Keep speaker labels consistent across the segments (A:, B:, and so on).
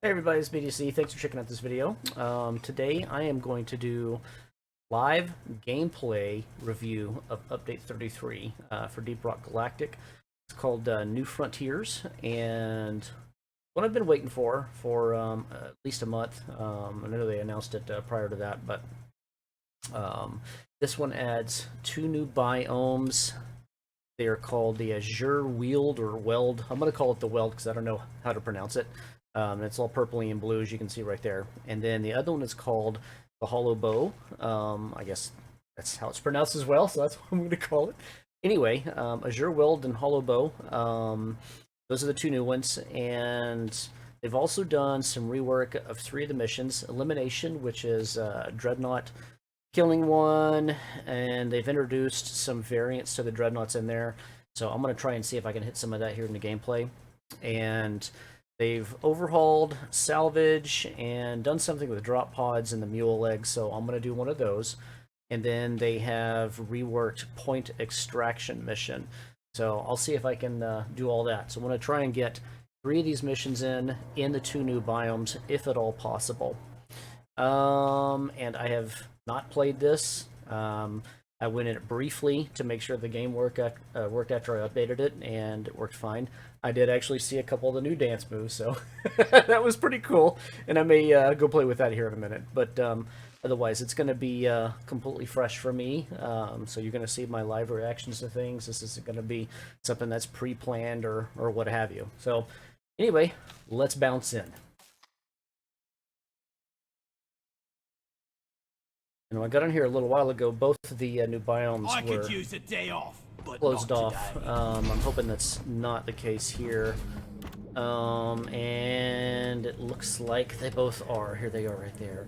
A: Hey everybody, it's BDC. Thanks for checking out this video. Today I am going to do live gameplay review of Update 33 for Deep Rock Galactic. It's called New Frontiers, and what I've been waiting for at least a month. I know they announced it prior to that, but this one adds 2 new biomes. They are called the Azure, Weald, or Weld. I'm going to call it the Weld because I don't know how to pronounce it. It's all purpley and blue, as you can see right there. And then the other one is called the Hollow Bough. I guess that's how it's pronounced as well, so that's what I'm going to call it. Anyway, Azure, Weld, and Hollow Bough. Those are the 2 new ones, and they've also done some rework of 3 of the missions. Elimination, which is Dreadnaught killing one, and they've introduced some variants to the Dreadnaughts in there. So I'm going to try and see if I can hit some of that here in the gameplay. And they've overhauled Salvage and done something with drop pods and the MULE eggs, so I'm going to do one of those. And then they have reworked point extraction mission. So I'll see if I can do all that. So I'm going to try and get 3 of these missions in the 2 new biomes, if at all possible. And I have not played this. I went in it briefly to make sure the game worked after I updated it, and it worked fine. I did actually see a couple of the new dance moves, so that was pretty cool, and I may go play with that here in a minute. But otherwise, it's going to be completely fresh for me, so you're going to see my live reactions to things. This isn't going to be something that's pre-planned or what have you. So anyway, let's bounce in. You know, I got on here a little while ago. Both of the new biomes were
B: use a day off, but
A: closed off. I'm hoping that's not the case here. And it looks like they both are. Here they are right there.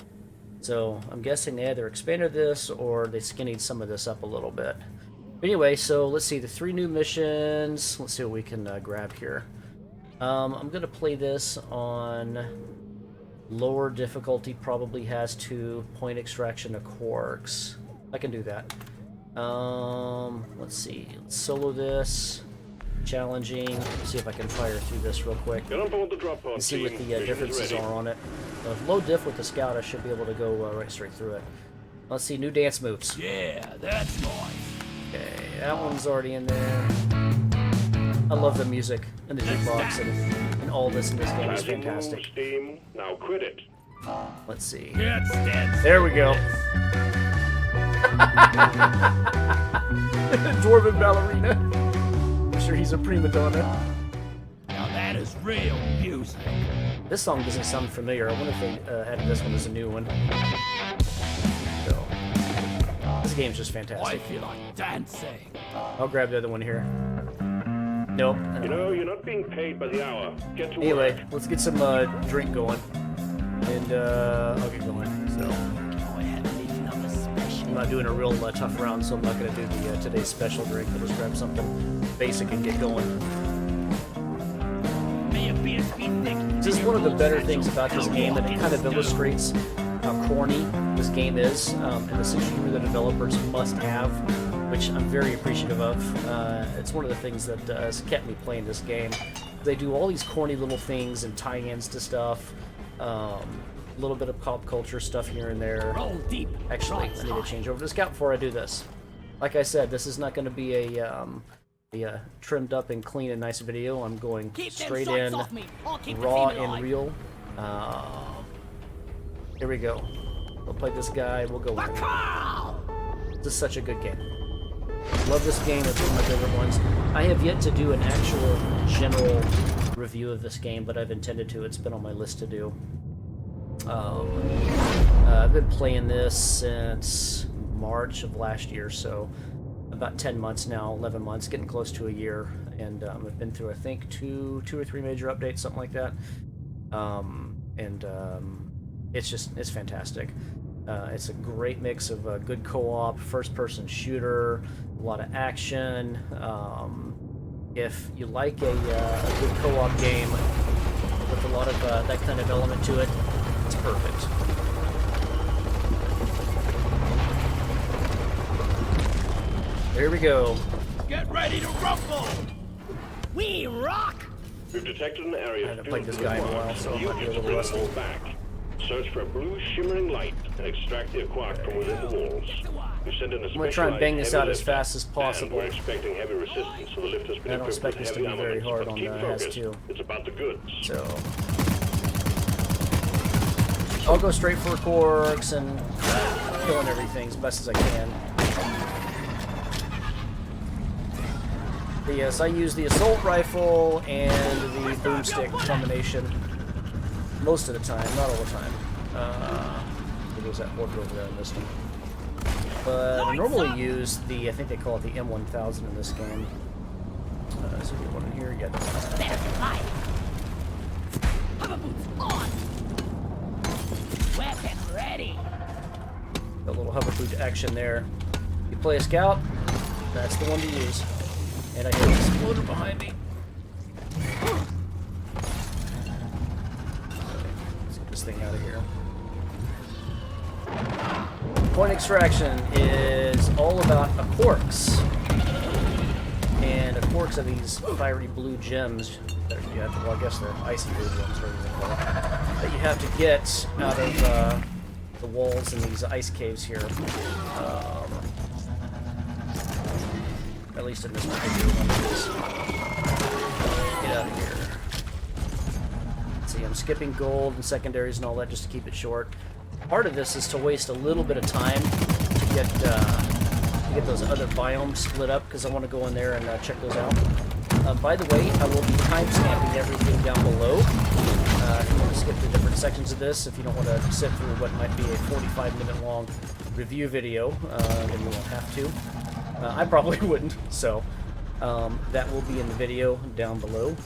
A: So I'm guessing they either expanded this or they skinnied some of this up a little bit. But anyway, so let's see the 3 new missions. Let's see what we can grab here. I'm going to play this on lower difficulty. Probably has 2 point extraction of quarks. I can do that. Let's see. Let's solo this. Challenging. See if I can fire through this real quick. And see what the differences are on it. Low diff with the scout, I should be able to go right straight through it. Let's see. New dance moves.
B: Yeah, that's nice.
A: Okay, that one's already in there. I love the music and the JukeBox and all this in this game is fantastic.
C: Now quit it.
A: Let's see.
B: There
A: we go. Dwarven ballerina. I'm sure he's a prima donna.
B: Now that is real music.
A: This song doesn't sound familiar. I wonder if they added this one as a new one. So, this game's just fantastic.
B: I feel like dancing.
A: I'll grab the other one here. Nope.
C: You know, you're not being paid by the hour. Get to
A: anyway,
C: work.
A: let's get some drink going. And I'll get going. So I'm not doing a real tough round, so I'm not going to do the today's special drink. I'll just grab something basic and get going. This is one of the better things about this game, and it kind of illustrates how corny this game is, and the sense of humor the developers must have, which I'm very appreciative of. It's one of the things that has kept me playing this game. They do all these corny little things and tie-ins to stuff, a little bit of pop culture stuff here and there.
B: Roll deep.
A: Actually, I need to change over to Scout before I do this. Like I said, this is not going to be a trimmed up and clean and nice video. I'm going straight in, raw and real. Here we go. We'll play this guy. We'll go in. This is such a good game. Love this game. It's one of my favorite ones. I have yet to do an actual general review of this game, but I've intended to. It's been on my list to do. I've been playing this since March of last year, so about 10 months now, 11 months, getting close to a year, and I've been through, I think, two or three major updates, something like that. It's fantastic. It's a great mix of good co-op, first-person shooter, a lot of action. If you like a good co-op game with a lot of that kind of element to it, it's perfect. There we go.
B: Get ready to rumble! We rock!
C: We've detected an area.
A: I haven't played this guy in a while, so I might be a little rusty.
C: Back. Search for a blue shimmering light and extract the quark from within the walls. We send in a
A: I'm gonna try and bang this out as fast as possible.
C: We're expecting heavy resistance, so the lift has been
A: I don't expect this to be very hard on Has2.
C: It's about the goods.
A: So I'll go straight for quarks and killing everything as best as I can. But yes, I use the assault rifle and the boomstick combination most of the time, not all the time. It was that order over there in this one. But I normally use the, I think they call it the M1000 in this game. Is there one in here? Yeah.
B: Hover boots on. Weapon ready.
A: A little hover boot action there. You play a scout, that's the one to use. And I hear an exploder behind me. Let's get this thing out of here. Point extraction is all about a quarks. And a quarks are these fiery blue gems that you have to, well, I guess they're icy blue gems, or what you call it, that you have to get out of the walls in these ice caves here. At least in this particular one it is. Get out of here. Let's see, I'm skipping gold and secondaries and all that just to keep it short. Part of this is to waste a little bit of time to get those other biomes split up, because I want to go in there and check those out. By the way, I will be timestamping everything down below. If you want to skip the different sections of this, if you don't want to sit through what might be a 45-minute long review video, then you won't have to. I probably wouldn't, so that will be in the video down below.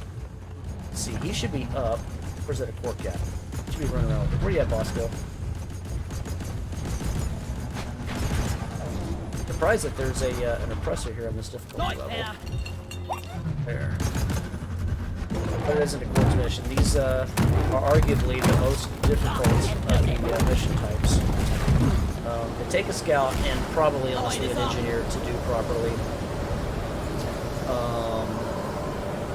A: Let's see, he should be up. Where's that a quark at? He should be running around with it. Where you at, Bosco? Surprised that there's an oppressor here on this difficulty level. There. But it isn't a quartz mission. These are arguably the most difficult of the mission types. They take a scout and probably, honestly, an engineer to do properly.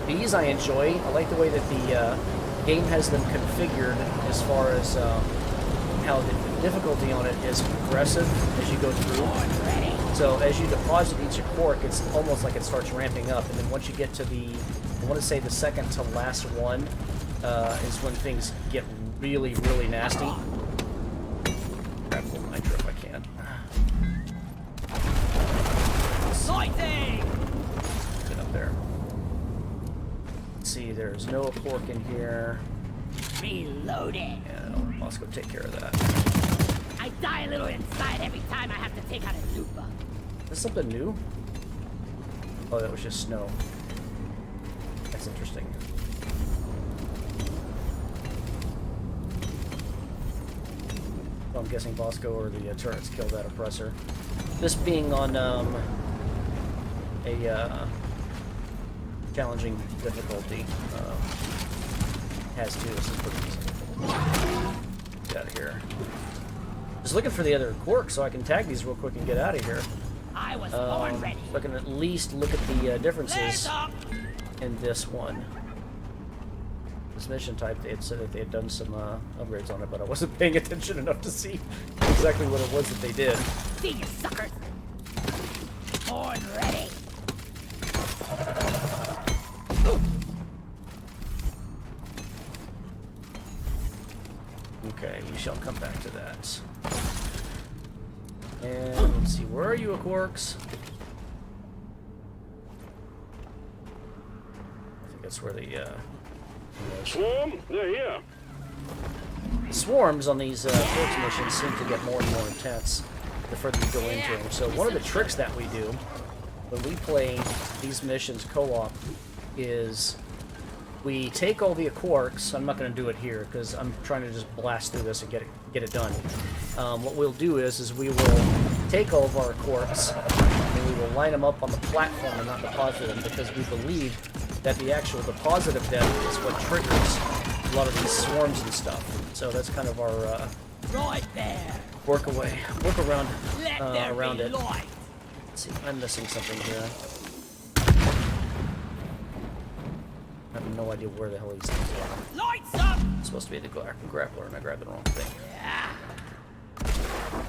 A: These I enjoy. I like the way that the game has them configured as far as how the difficulty on it is progressive as you go through. So as you deposit each quark, it's almost like it starts ramping up, and then once you get to the, I want to say the second to last one, is when things get really, really nasty. Grab a little nitro if I can. Get up there. Let's see, there's no quark in here.
B: Reloading.
A: Yeah, let's go take care of that.
B: I die a little inside every time I have to take out a super.
A: Is this something new? Oh, that was just snow. That's interesting. Well, I'm guessing Bosco or the turrets killed that oppressor. This being on a challenging difficulty, has to. This is pretty easy. Get out of here. Just looking for the other quark so I can tag these real quick and get out of here.
B: I was born ready.
A: So I can at least look at the differences in this one. This mission type, they had said that they had done some upgrades on it, but I wasn't paying attention enough to see exactly what it was that they did.
B: See you suckers. Born ready.
A: Okay, we shall come back to that. And let's see, where are you, quarks? I think that's where the
C: Swarm, they're here.
A: the swarms on these quarks missions seem to get more and more intense the further you go into them. So one of the tricks that we do when we play these missions co-op is we take all the quarks. I'm not going to do it here because I'm trying to just blast through this and get it done. What we'll do is we will take all of our quarks and we will line them up on the platform and not deposit them, because we believe that the actual deposit of them is what triggers a lot of these swarms and stuff. So that's kind of our
B: Right there.
A: work around around it.
B: Light.
A: Let's see, I'm missing something here.
B: up!
A: I have no idea where the hell these things are.
B: Lights up!
A: It's supposed to be the grappler, and I grabbed the wrong thing.
B: Yeah.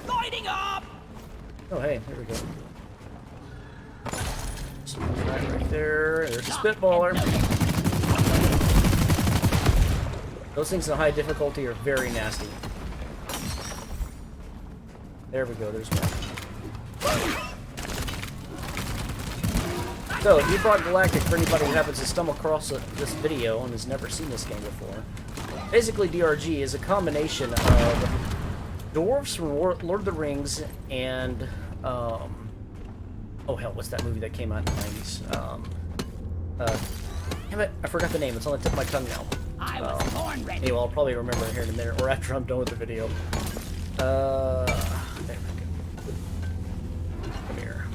B: Lighting up!
A: Oh, hey, here we go. Right there. There's a spitballer. Those things in high difficulty are very nasty. There we go, there's one. So, if you brought Galactic for anybody who happens to stumble across this video and has never seen this game before, basically DRG is a combination of dwarves from Lord of the Rings and, oh hell, what's that movie that came out in the 90s? Damn it, I forgot the name, it's on the tip of my tongue now.
B: I was born ready.
A: Anyway, I'll probably remember it here in a minute, or after I'm done with the video. There we go. Come here.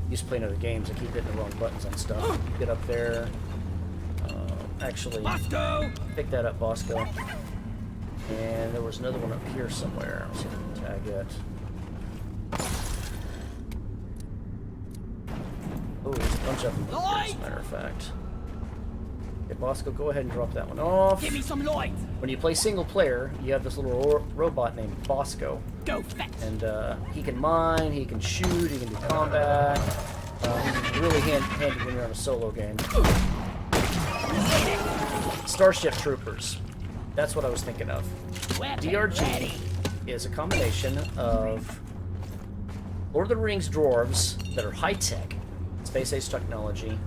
A: Used to play other games, I keep hitting the wrong buttons on stuff. Get up there. Actually,
B: Bosco!
A: pick that up, Bosco. And there was another one up here somewhere. Let's see if I can tag it. Oh, there's a bunch of them up here, as a matter of fact. Okay, Bosco, go ahead and drop that one off.
B: Give me some light!
A: When you play single player, you have this little robot named Bosco.
B: Go fetch!
A: And he can mine, he can shoot, he can do combat. He's really handy when you're on a solo game. Starship Troopers. That's what I was thinking of. DRG is a combination of Lord of the Rings dwarves that are high-tech, space-age technology,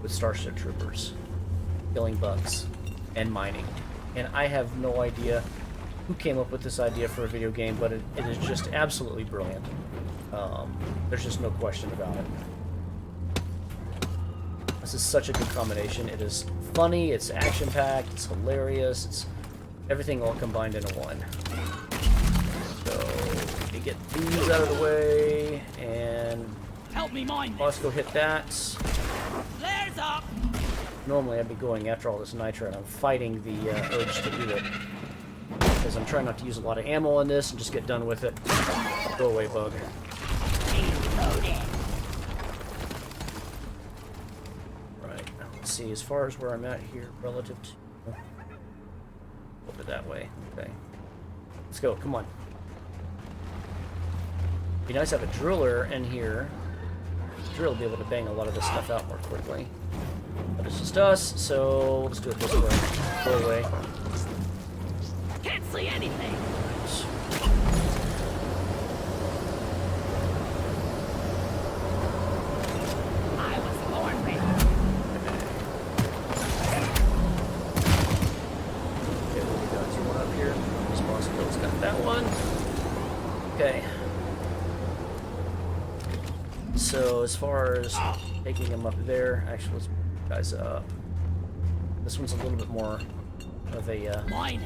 A: with Starship Troopers, killing bugs, and mining. And I have no idea who came up with this idea for a video game, but it is just absolutely brilliant. There's just no question about it. This is such a good combination. It is funny, it's action-packed, it's hilarious, it's everything all combined into one. So, you get these out of the way, and
B: help me mine.
A: Bosco hit that.
B: Flares up.
A: Normally I'd be going after all this nitrate. I'm fighting the urge to do it. Because I'm trying not to use a lot of ammo on this and just get done with it. Go away, bug. Right, let's see, as far as where I'm at here, relative to... Over that way, okay. Let's go, come on. Be nice to have a driller in here. Drill will be able to bang a lot of this stuff out more quickly. But it's just us, so we'll just do it this way. Go away.
B: Can't see anything. I was born ready.
A: Okay, what we got? One up here. Responsibility's got that one. Okay. So as far as taking him up there, actually let's move you guys up. This one's a little bit more of a pain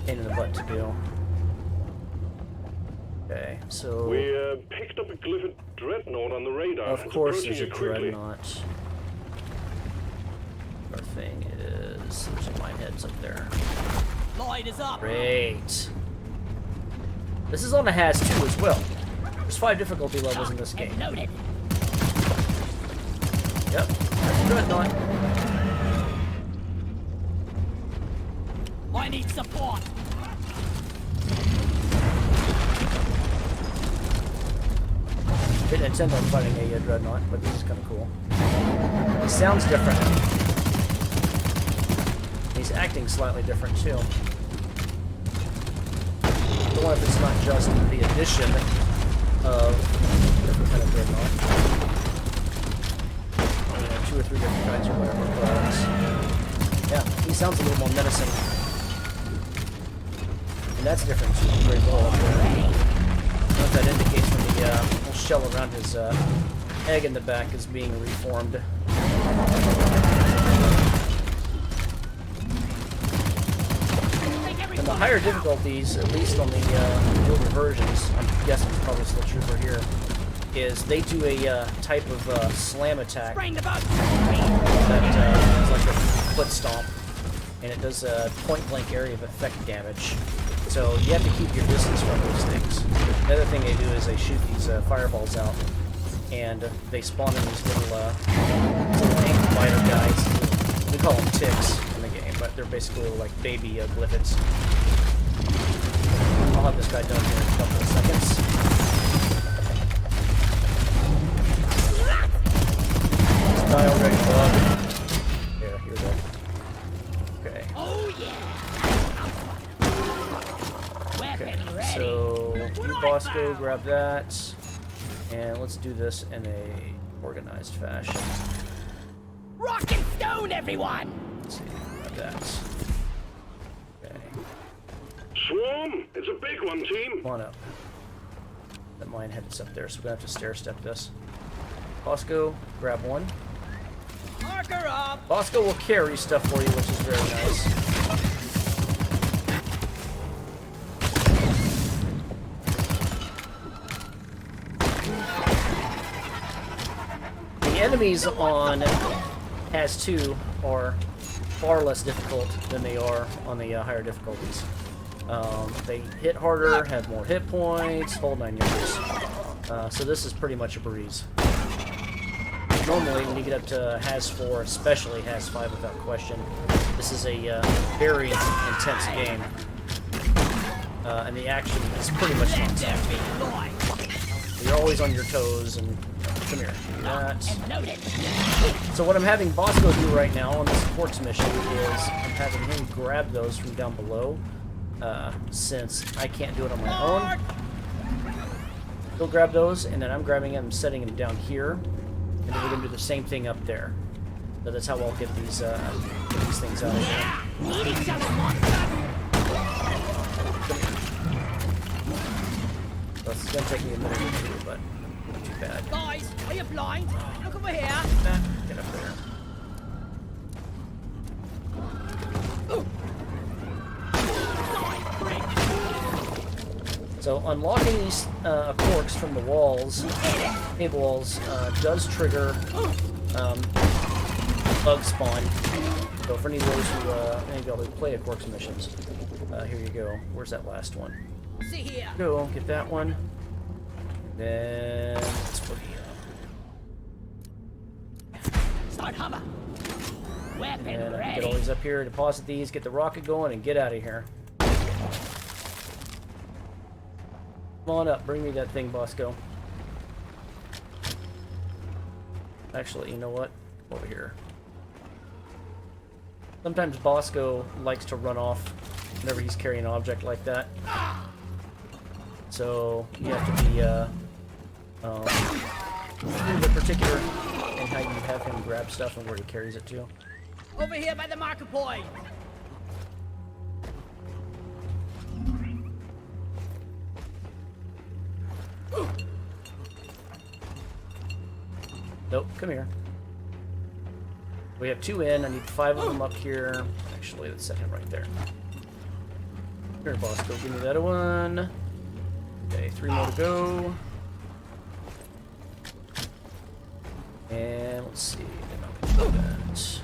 A: in the butt to do. Okay, so
C: We picked up a glyph Dreadnought on the radar.
A: of
C: It's
A: course
C: approaching
A: there's a
C: you quickly.
A: Dreadnought. Our thing is there's some mine heads up there.
B: Light is up.
A: Great. This is on the Has 2 as well. There's 5 difficulty levels in this game.
B: Loaded.
A: Yep, that's a Dreadnought.
B: I need support.
A: Didn't intend on fighting a Dreadnought, but this is kind of cool. He sounds different. He's acting slightly different too. I wonder if it's not just the addition of different kind of Dreadnought. 2 or 3 different kinds or whatever, but yeah, he sounds a little more menacing. And that's different too. Very low up there. I don't know if that indicates when the little shell around his egg in the back is being reformed. And the higher difficulties, at least on the older versions, I'm guessing it's probably still true for here, is they do a type of slam attack
B: Bring the boat.
A: that is like a foot stomp, and it does a point-blank area of effect damage. So you have to keep your distance from those things. The other thing they do is they shoot these fireballs out, and they spawn in these little ankle biter guys. We call them ticks in the game, but they're basically like baby glyphids. I'll have this guy done here in a couple of seconds. This guy already bugged. Here we go. Okay.
B: Oh yeah.
A: Okay, so you Bosco, grab that, and let's do this in a organized fashion.
B: Rock and stone, everyone!
A: Let's see, grab that. Okay,
C: Swarm! It's a big one, team!
A: come on up. That mine head's up there, so we're gonna have to stair step this. Bosco, grab one.
B: Marker up!
A: Bosco will carry stuff for you, which is very nice. The enemies on Has 2 are far less difficult than they are on the higher difficulties. They hit harder, have more hit points, whole 9 yards. So this is pretty much a breeze. Normally, when you get up to Has 4, especially Has 5 without question, this is a very intense game. And the action is pretty much non-stop. You're always on your toes, and come here, do that. So what I'm having Bosco do right now on the supports mission is I'm having him grab those from down below, since I can't do it on my own. He'll grab those, and then I'm grabbing them, setting them down here, and then we're gonna do the same thing up there. So that's how I'll get these things out of here. Well, it's gonna take me a minute or two, but not too bad.
B: Guys, are you blind? Look over here.
A: Get up there. So unlocking these corks from the walls, cable walls, does trigger bug spawn. So for any of those who maybe I'll play a corks missions, here you go. Where's that last one?
B: See here.
A: Go get that one. Then let's boogie up.
B: Start hammer. Weapon
A: And
B: ready.
A: get all these up here, deposit these, get the rocket going, and get out of here. Come on up, bring me that thing, Bosco. Actually, you know what? Come over here. Sometimes Bosco likes to run off whenever he's carrying an object like that. So you have to be a little bit particular in how you have him grab stuff and where he carries it to.
B: Over here by the marker point.
A: Nope, come here. We have 2 in. I need 5 of them up here. Actually, let's set him right there. Here, Bosco, give me that one. Okay, 3 more to go. And let's see. Then I'll do that.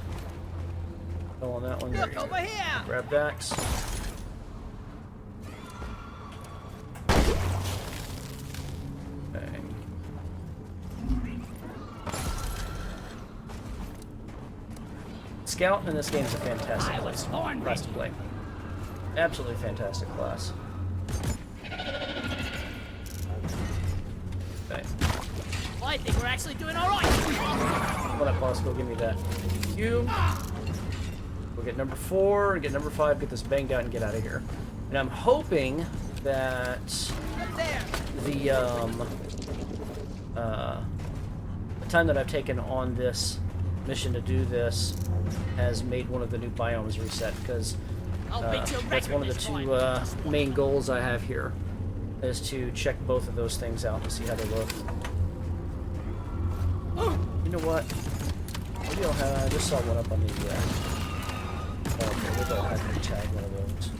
A: Go on that one. There
B: Look
A: you go.
B: over here.
A: Grab that. Okay. Scout in this game is a fantastic class to play. Absolutely fantastic class. Okay.
B: I think we're actually doing all right.
A: Come on up, Bosco, give me that. Q. We'll get number 4, get number 5, get this banged out, and get out of here. And I'm hoping that
B: Up there.
A: the time that I've taken on this mission to do this has made one of the new biomes reset, because
B: I'll beat your
A: that's
B: record
A: one of the
B: this
A: 2
B: time.
A: main goals I have here, is to check both of those things out to see how they look. You know what? Maybe I'll have, I just saw one up on the okay, maybe I'll have to tag one of those.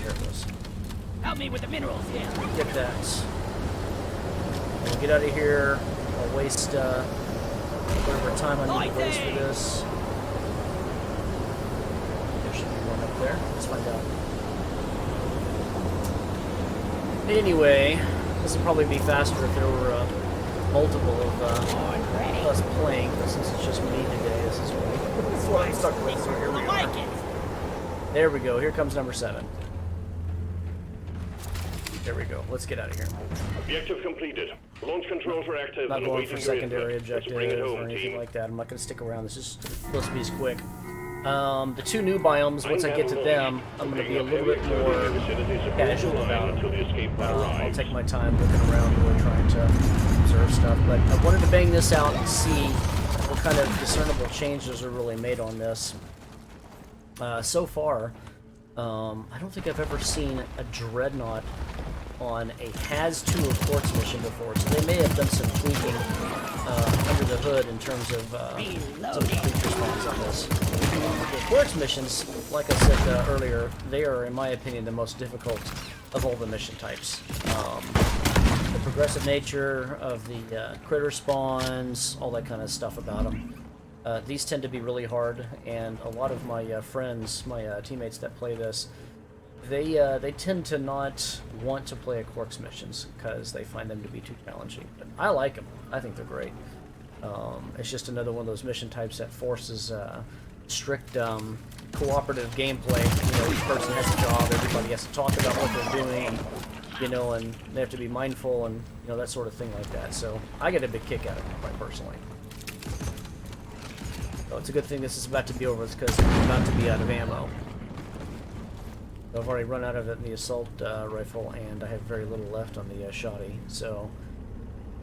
A: There it was.
B: Help me with the minerals here.
A: Get that. We'll get out of here. I'll waste whatever time I need to waste for this. There should be one up there. Let's find out. Anyway, this would probably be faster if there were multiple of us playing, but since it's just me today, this is what I'm stuck with. So here we are. There we go. Here comes number 7. There we go. Let's get out of here.
C: Objective completed. Launch controls are active.
A: Not
C: and
A: going for
C: awaiting your
A: secondary
C: input. Let's
A: objectives
C: bring it
A: or
C: home,
A: anything
C: team.
A: like that. I'm not going to stick around. This is supposed to be as quick. The 2 new biomes, once I get to them, I'm going to be a little bit more casual about. I'll take my time looking around or trying to observe stuff. But I wanted to bang this out and see what kind of discernible changes are really made on this. So far, I don't think I've ever seen a Dreadnaught on a has-to or quartz mission before, so they may have done some tweaking under the hood in terms of some of the creature spawns on this. The quartz missions, like I said earlier, they are, in my opinion, the most difficult of all the mission types. The progressive nature of the critter spawns, all that kind of stuff about them. These tend to be really hard, and a lot of my friends, my teammates that play this, they tend to not want to play quartz missions because they find them to be too challenging. But I like them. I think they're great. It's just another one of those mission types that forces strict cooperative gameplay. You know, each person has a job. Everybody has to talk about what they're doing. You know, and they have to be mindful and that sort of thing like that. So I get a big kick out of it, quite personally. So it's a good thing this is about to be over because I'm about to be out of ammo. I've already run out of it in the assault rifle, and I have very little left on the shoddy. So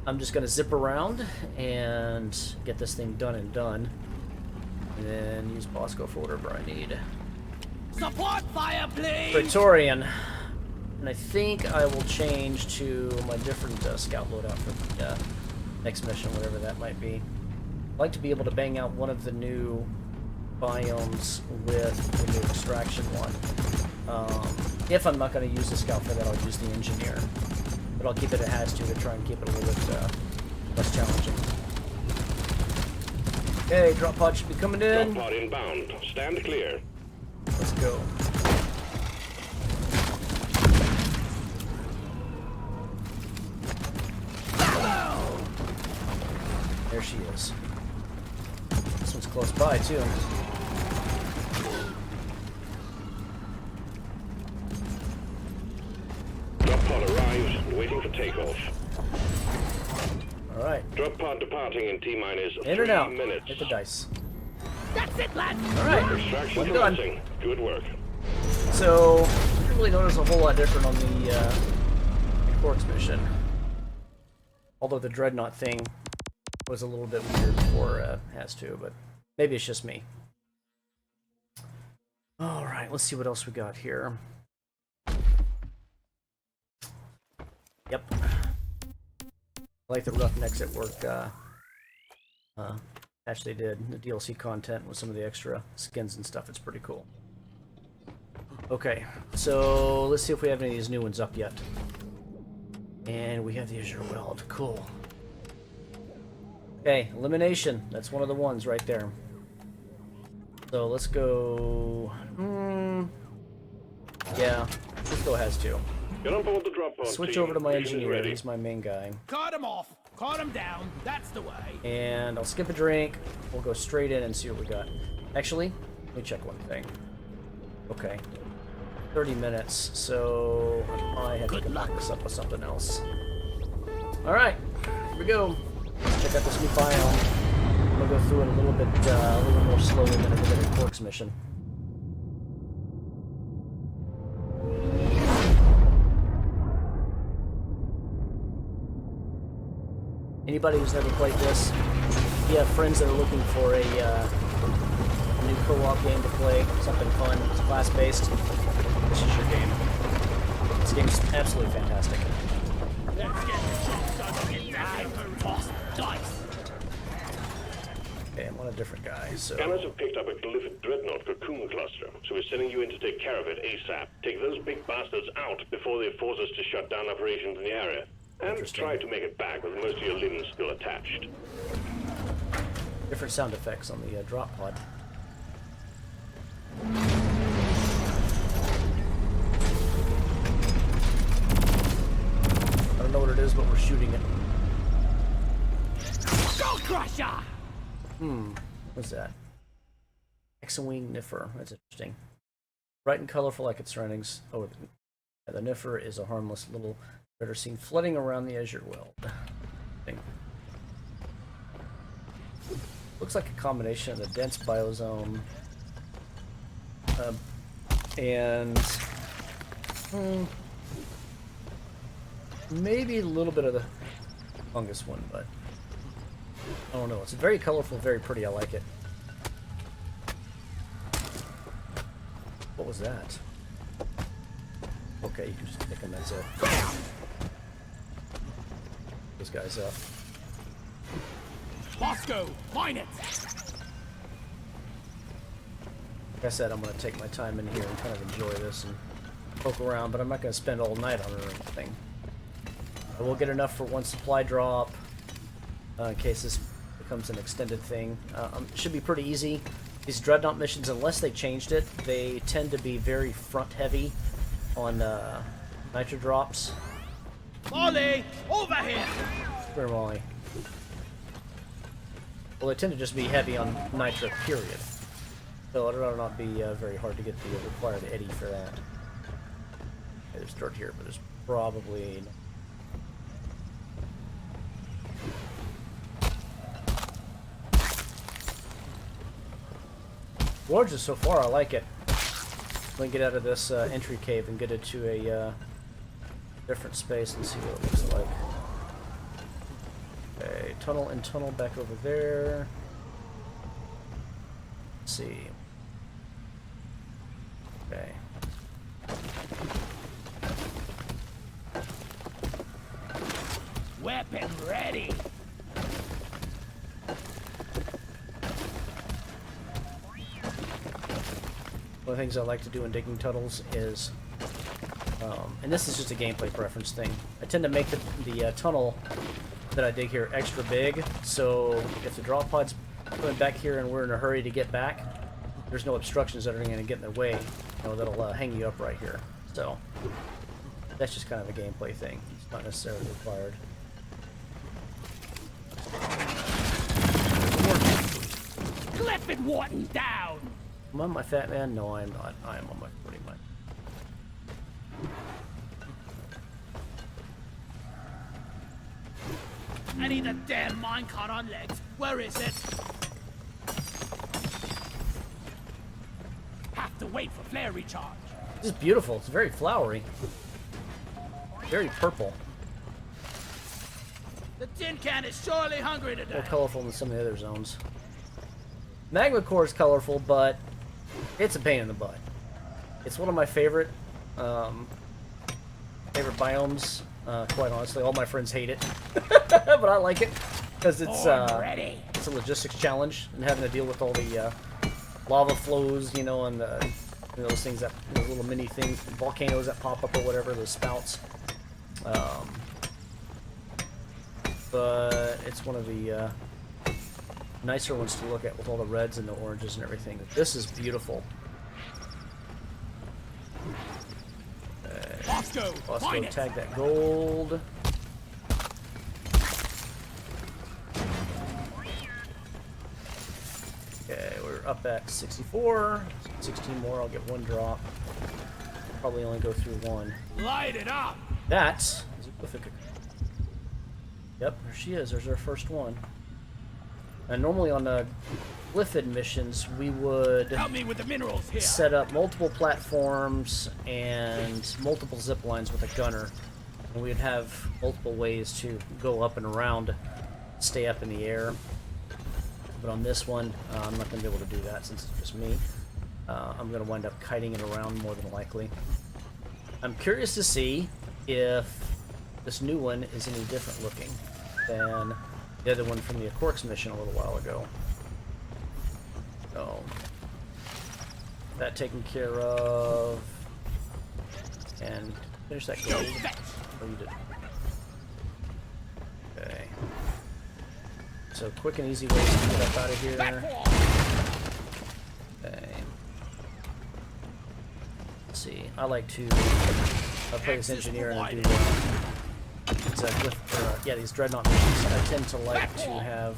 A: I'm just going to zip around and get this thing done, and then use Bosco for whatever I need.
B: Support fire, please!
A: Praetorian. And I think I will change to my different scout loadout for the next mission, whatever that might be. I'd like to be able to bang out one of the new biomes with the new extraction one. If I'm not going to use the scout for that, I'll use the engineer. But I'll keep it at has to try and keep it a little bit less challenging. Okay, drop pod should be coming in.
C: Drop pod inbound. Stand clear.
A: Let's go. There she is. This one's close by, too.
C: Drop pod arrives, waiting for takeoff.
A: Alright.
C: Drop pod departing in T-minus 3
A: In or out?
C: minutes.
A: Hit the dice.
B: That's it, lads!
A: Alright.
C: Extraction
A: One done.
C: commencing. Good work.
A: So, I didn't really notice a whole lot different on the Quartz mission. Although the Dreadnaught thing was a little bit weird before has to, but maybe it's just me. Alright, let's see what else we got here. Yep. I like the Roughnecks at Work patch they did. The DLC content with some of the extra skins and stuff. It's pretty cool. Okay, so let's see if we have any of these new ones up yet. And we have the Azure Weald. Cool. Okay, Elimination. That's one of the ones right there. So let's go... yeah, let's go has to.
C: Get on board the drop pod.
A: Switch
C: team.
A: over to my
C: Mission's
A: engineer.
C: ready.
A: He's my main guy.
B: Cut him off! Cut him down! That's the way!
A: And I'll skip a drink. We'll go straight in and see what we got. Actually, let me check one thing. Okay. 30 minutes, so I have to combine this up with something else. Alright, here we go. Check out this new biome. I'm gonna go through it a little bit more slowly than I did at Quark's mission. Anybody who's never played this, if you have friends that are looking for a new co-op game to play, something fun, it's class-based, this is your game. This game's absolutely fantastic. Okay, I'm on a different guy, so...
C: Scanners have picked up a glyph Dreadnought cocoon cluster, so we're sending you in to take care of it ASAP. Take those big bastards out before they force us to shut down operations in the area. And try to make it back with most of your limbs still attached.
A: Different sound effects on the drop pod. I don't know what it is, but we're shooting it. What's that? X-wing Niffer. That's interesting. Bright and colorful like its surroundings. Oh, the Niffer is a harmless little critter seen flooding around the Azure Weald. Looks like a combination of the dense biome and maybe a little bit of the fungus one, but I don't know. It's very colorful, very pretty. I like it. What was that? Okay, you can just pick them. That's it. Those guys up.
B: Bosco, mine it!
A: Like I said, I'm going to take my time in here and kind of enjoy this and poke around, but I'm not going to spend all night on it or anything. I will get enough for one supply drop in case this becomes an extended thing. It should be pretty easy. These Dreadnaught missions, unless they changed it, they tend to be very front-heavy on nitro drops.
B: Molly, over here!
A: Where Molly? Well, they tend to just be heavy on nitro, period. So it ought not be very hard to get the required eddy for that. Okay, there's dirt here, but there's probably... Gorgeous so far, I like it. We can get out of this entry cave and get it to a different space and see what it looks like. Okay, tunnel and tunnel back over there. Let's see. Okay.
B: Weapon ready!
A: One of the things I like to do in digging tunnels is, and this is just a gameplay preference thing, I tend to make the tunnel that I dig here extra big, so if the drop pod's coming back here and we're in a hurry to get back, there's no obstructions that are going to get in the way, you know, that'll hang you up right here. So that's just kind of a gameplay thing. It's not necessarily required.
B: Cliff and Wharton down!
A: Am I my fat man? No, I'm not. I am on my pretty much.
B: I need a damn minecart on legs. Where is it? Have to wait for flare recharge.
A: This is beautiful. It's very flowery. Very purple.
B: The tin can is surely hungry today.
A: More colorful than some of the other zones. Magma core is colorful, but it's a pain in the butt. It's one of my favorite biomes. Quite honestly, all my friends hate it, but I like it because it's a logistics challenge and having to deal with all the lava flows, you know, and those things that those little mini things, volcanoes that pop up or whatever, those spouts. But it's one of the nicer ones to look at with all the reds and the oranges and everything. This is beautiful.
B: Bosco,
A: tag that gold. Okay, we're up at 64. 16 more, I'll get one drop. Probably only go through one.
B: Light it up!
A: That's... Yep, there she is. There's our first one. And normally on the Glyphid missions, we would
B: Help me with the minerals here.
A: set up multiple platforms and multiple zip lines with a gunner. And we'd have multiple ways to go up and around, stay up in the air. But on this one, I'm not going to be able to do that since it's just me. I'm going to wind up kiting it around more than likely. I'm curious to see if this new one is any different looking than the other one from the Corks mission a little while ago. So, that taken care of. And finish that gold. Oh, you did. Okay. So, quick and easy ways to get up out of here. Okay. Let's see. I like to play this engineer and do these Dreadnaught missions. I tend to like to have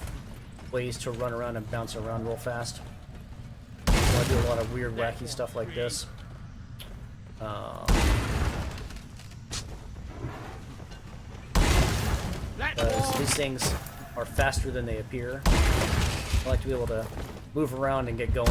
A: ways to run around and bounce around real fast. So I do a lot of weird, wacky stuff like this. These things are faster than they appear. I like to be able to move around and get going.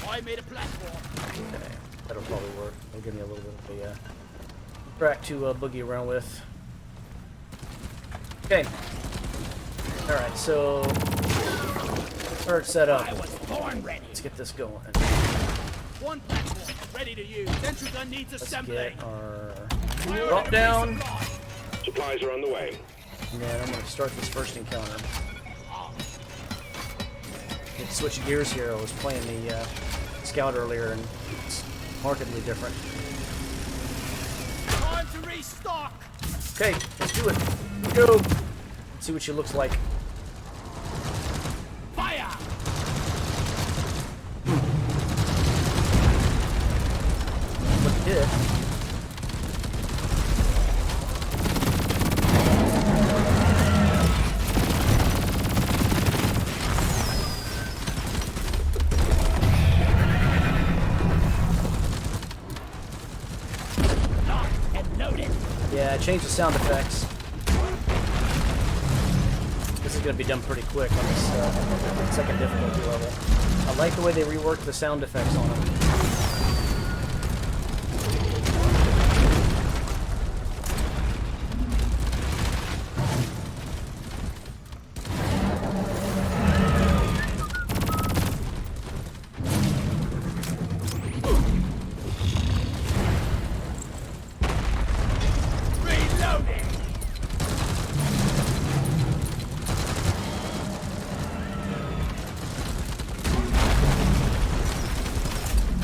B: I made a platform.
A: Okay, that'll probably work. It'll give me a little bit of a track to boogie around with. Okay. Alright, so start set up.
B: I was born ready.
A: Let's get this going.
B: One platform ready to use. Sentry gun needs
A: Let's
B: assembly.
A: get our drop down.
C: Supplies are on the way.
A: And then I'm going to start this first encounter. Need to switch gears here. I was playing the Scout earlier and it's markedly different.
B: Time to restock.
A: Okay, let's do it. Let's go. Let's see what she looks like.
B: Fire!
A: Look at it.
B: Locked and loaded.
A: Yeah, I changed the sound effects. This is going to be done pretty quick on this second difficulty level. I like the way they reworked the sound effects on them.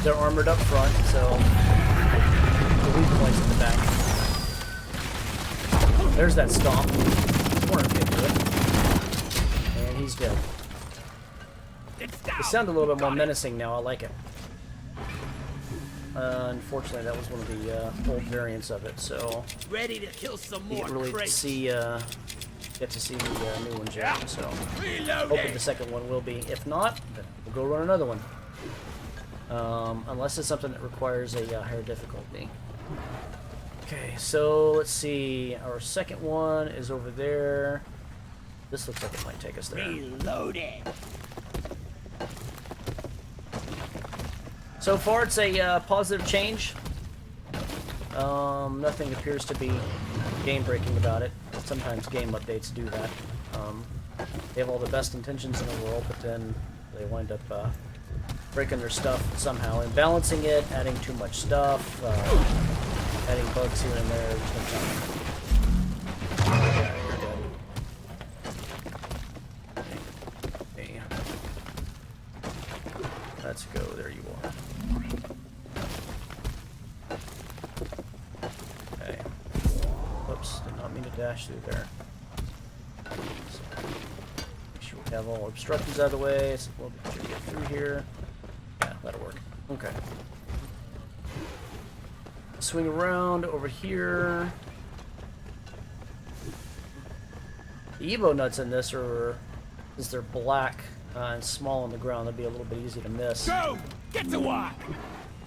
A: They're armored up front, so the weak points in the back. There's that stomp. Corner kick to it. And he's dead. They sound a little bit more menacing now. I like it. Unfortunately, that was one of the old variants of it, so
B: Ready to kill some
A: you
B: more
A: didn't really
B: crates.
A: get to see the new one yet. So
B: Reloading.
A: hoping the second one will be. If not, then we'll go run another one. Unless it's something that requires a higher difficulty. Okay, so let's see. Our second one is over there. This looks like it might take us there.
B: Reloading.
A: So far, it's a positive change. Nothing appears to be game-breaking about it. Sometimes game updates do that. They have all the best intentions in the world, but then they wind up breaking their stuff somehow, and balancing it, adding too much stuff, adding bugs here and there. Yeah, you're dead. Okay. Let's go. There you are. Okay. Whoops, did not mean to dash through there. So, make sure we have all obstructions out of the way, so we'll be sure to get through here. Yeah, that'll work. Okay. Swing around over here. The Evo nuts in this are, since they're black and small on the ground, they'll be a little bit easy to miss.
B: Go! Get to work!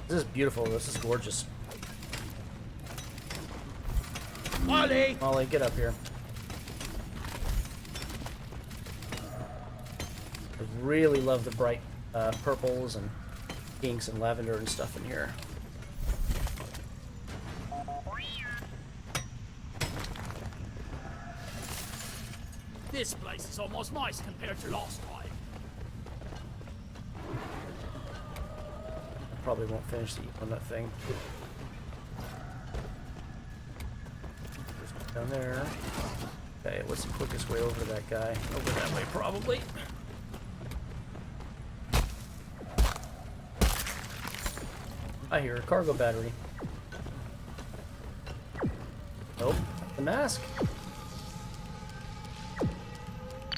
A: This is beautiful. This is gorgeous.
B: Molly!
A: Molly, get up here. I really love the bright purples and pinks and lavender and stuff in here.
B: This place is almost nice compared to last time.
A: I probably won't finish the on that thing. There's one down there. Okay, what's the quickest way over to that guy? Over that way, probably. I hear a cargo battery. Nope, the mask.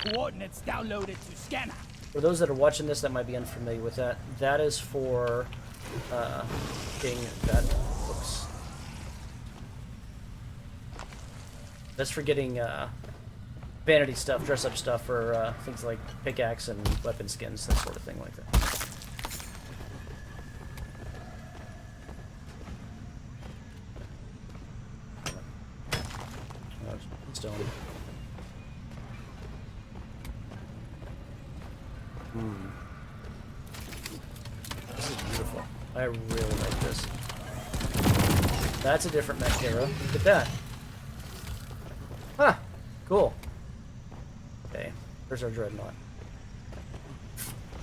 B: Coordinates downloaded to scanner.
A: For those that are watching this that might be unfamiliar with that, that is for getting that. Oops. That's for getting vanity stuff, dress up stuff for things like pickaxe and weapon skins, that sort of thing like that. Stone. This is beautiful. I really like this. That's a different mech hero. Look at that. Huh. Cool. Okay. There's our Dreadnaught.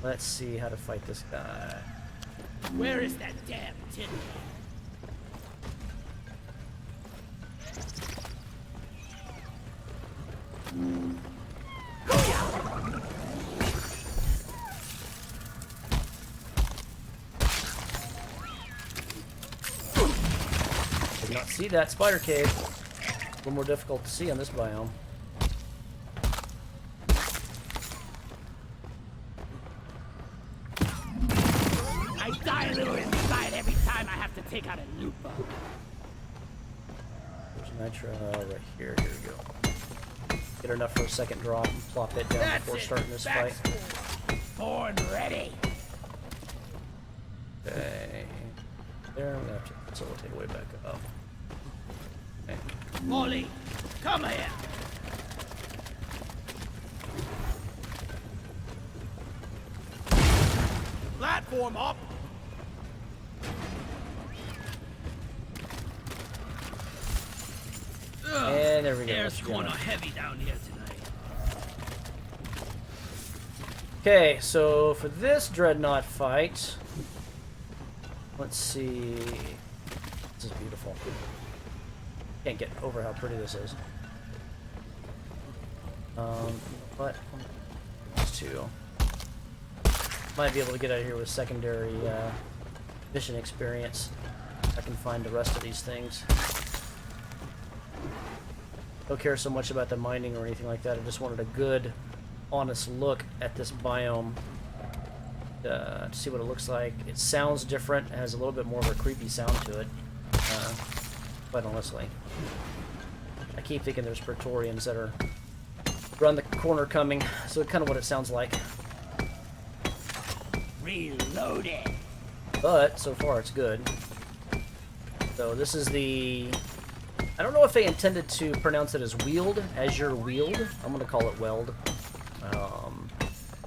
A: Let's see how to fight this guy.
B: Where is that damn tin?
A: Did not see that spider cave. A little more difficult to see on this biome.
B: I die a little inside every time I have to take out a loot bug.
A: There's Nitro right here. Here we go. Get enough for a second drop and plop that down
B: That's
A: before
B: it.
A: starting this
B: Back
A: fight.
B: Born ready.
A: Okay. There, I'm gonna have to facilitate way back up. Okay.
B: Molly, come here. Platform up.
A: And there we go.
B: Air's going heavy down here tonight.
A: Okay, so for this Dreadnaught fight, let's see. This is beautiful. Can't get over how pretty this is. But these two might be able to get out of here with secondary mission experience. I can find the rest of these things. Don't care so much about the mining or anything like that. I just wanted a good, honest look at this biome to see what it looks like. It sounds different. It has a little bit more of a creepy sound to it, quite honestly. I keep thinking there's Praetorians that are around the corner coming, so kind of what it sounds like.
B: Reloaded.
A: But so far it's good. So this is the... I don't know if they intended to pronounce it as Weald, Azure Weald. I'm going to call it Weld.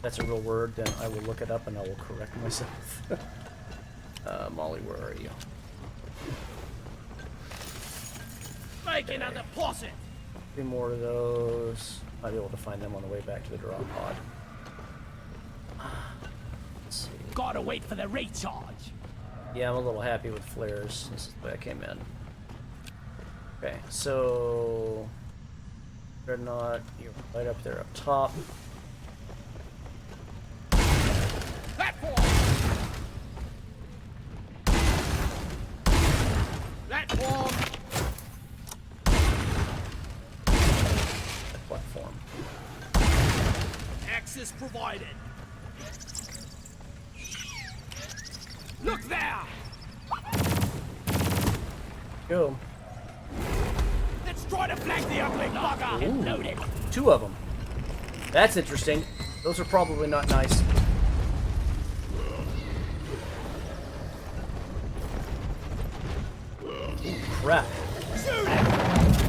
A: That's a real word, then I will look it up and I will correct myself. Molly, where are you?
B: Make another deposit.
A: 3 more of those. Might be able to find them on the way back to the drop pod. Let's see.
B: Gotta wait for the recharge.
A: Yeah, I'm a little happy with flares. This is the way I came in. Okay, so Dreadnaught, you're right up there up top.
B: Platform. Platform.
A: Platform.
B: Access provided. Look there.
A: Go.
B: Let's try to flank the ugly bugger.
A: Ooh.
B: Loaded.
A: 2 of them. That's interesting. Those are probably not nice. Ooh, crap.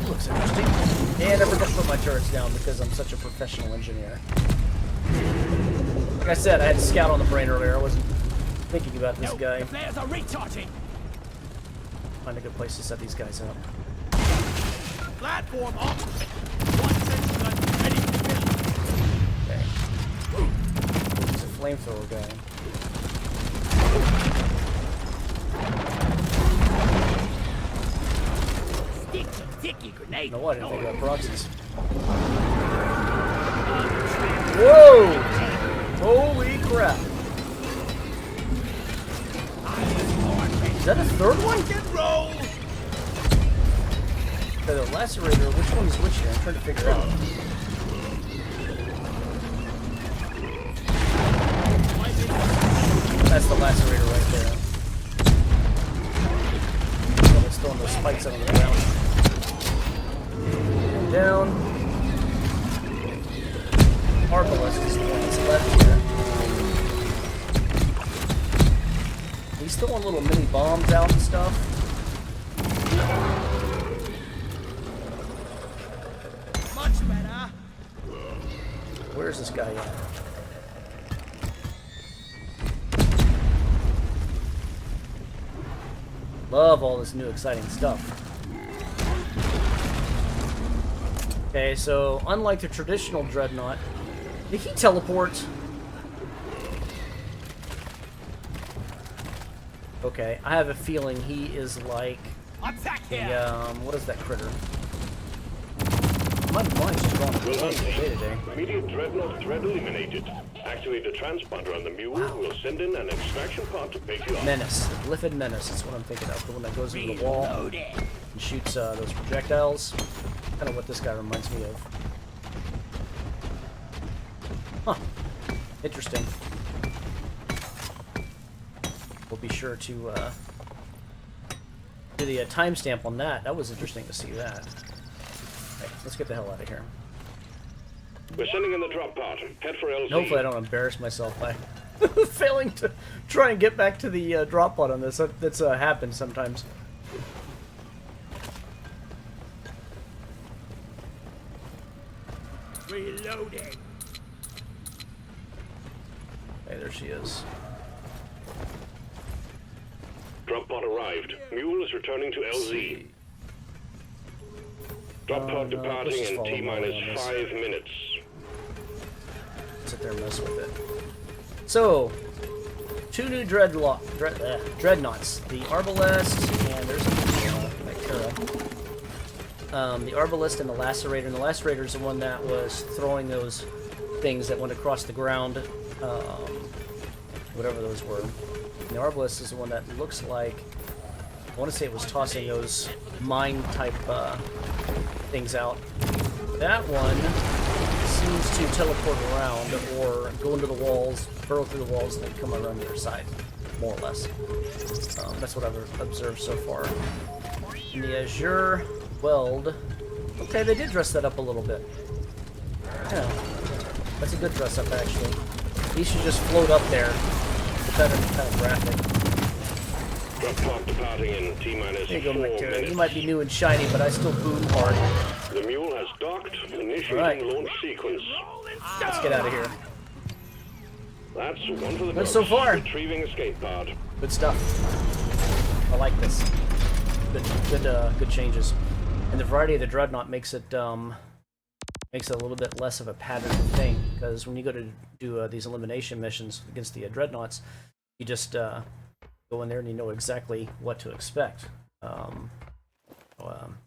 A: Looks interesting. And I forgot to put my turrets down because I'm such a professional engineer. Like I said, I had to scout on the brain earlier. I wasn't thinking about this guy.
B: The flares are recharging.
A: Find a good place to set these guys up.
B: Platform up. 1 sentry gun ready to kill.
A: Okay. He's a flamethrower guy.
B: Stick to sticky grenade.
A: You know what? I didn't think about proxies. Whoa! Holy crap! Is that a 3rd one?
B: Roll.
A: Okay, the Lacerator, which one is which here? I'm trying to figure out. That's the Lacerator right there. Oh, it's throwing those spikes out on the ground. And Arbalest is the one that's left here. He's throwing little mini bombs out and stuff.
B: Much better.
A: Where's this guy at? Love all this new exciting stuff. Okay, so unlike the traditional Dreadnought, did he teleport? Okay, I have a feeling he is like
B: Attack
A: the,
B: here.
A: what is that critter? My mind's just gone day today.
C: Immediate Dreadnought threat eliminated. Activate the transponder on the MULE. We'll send in an extraction pod to pick you up.
A: Menace, the Glyphid Menace, that's what I'm thinking of. The one that goes into the wall
B: Reload it.
A: and shoots those projectiles. Kind of what this guy reminds me of. Huh. Interesting. We'll be sure to do the timestamp on that. That was interesting to see that. Okay, let's get the hell out of here.
C: We're sending in the drop pod. Head for LZ.
A: Hopefully I don't embarrass myself by failing to try and get back to the drop pod on this. That's happened sometimes.
B: Reloading.
A: Okay, there she is.
C: Drop pod arrived. MULE is returning to LZ. Drop pod
A: let's
C: departing
A: just
C: in
A: follow
C: T-minus
A: Molly on this.
C: 5 minutes.
A: Sit there and mess with it. So, two new Dreadnaughts. The Arbalest, and there's the Arbalest and the Lacerator. And the Lacerator is the one that was throwing those things that went across the ground, whatever those were. And the Arbalest is the one that looks like, I want to say it was tossing those mine-type things out. That one seems to teleport around or go into the walls, burrow through the walls, and then come around the other side, more or less. That's what I've observed so far. In the Azure Weald, okay, they did dress that up a little bit. Yeah, that's a good dress up actually. He should just float up there. It's better kind of graphic.
C: Drop pod departing in T-minus 4
A: There you go, McTerra.
C: minutes.
A: You might be new and shiny, but I still boom hard.
C: The MULE has docked. Initiating
A: Alright.
C: launch sequence.
A: Let's get out of here.
C: That's one for the
A: Good
C: books.
A: so far.
C: Retrieving escape pod.
A: Good stuff. I like this. Good changes. And the variety of the Dreadnought makes it a little bit less of a pattern thing. Because when you go to do these elimination missions against the Dreadnaughts, you just go in there and you know exactly what to expect.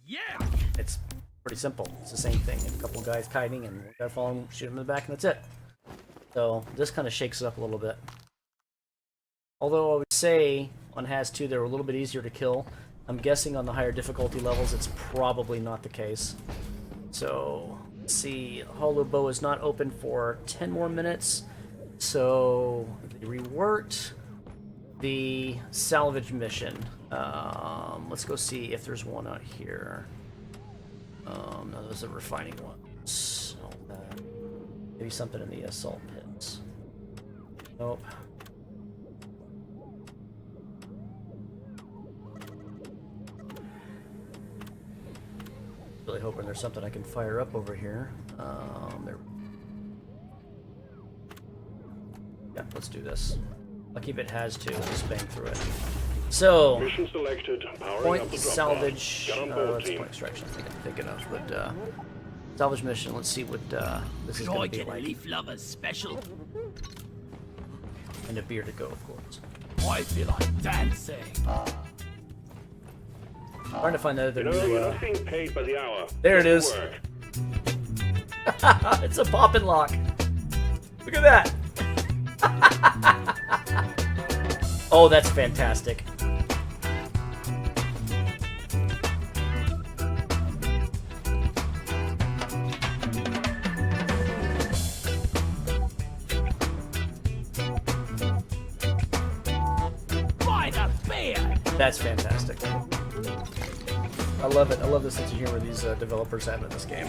B: Yeah.
A: It's pretty simple. It's the same thing. A couple of guys kiting and one guy following, shoot him in the back, and that's it. So this kind of shakes it up a little bit. Although I would say on Has 2 they were a little bit easier to kill. I'm guessing on the higher difficulty levels it's probably not the case. So let's see. Hollow Bow is not open for 10 more minutes. So they reworked the Salvage mission. Let's go see if there's one out here. No, those are refining ones. Maybe something in the assault pits. Nope. Really hoping there's something I can fire up over here. There. Yeah, let's do this. Lucky if it has to. Just bang through it. So,
C: Mission selected. Powering
A: point
C: up the drop
A: salvage.
C: pod. Get on board,
A: That's
C: team.
A: point extraction. I think I'm thinking of, but salvage mission. Let's see what this is
B: Could I
A: going to be
B: get a
A: like.
B: leaf lover's special?
A: And a beer to go, of course.
B: I feel like dancing.
A: Trying to find the other
C: You know,
A: new.
C: we're not being paid by the hour.
A: There it
C: Get to
A: is.
C: work.
A: It's a pop and lock. Look at that. Oh, that's fantastic.
B: By the beard.
A: That's fantastic. I love it. I love the sense of humor these developers have in this game.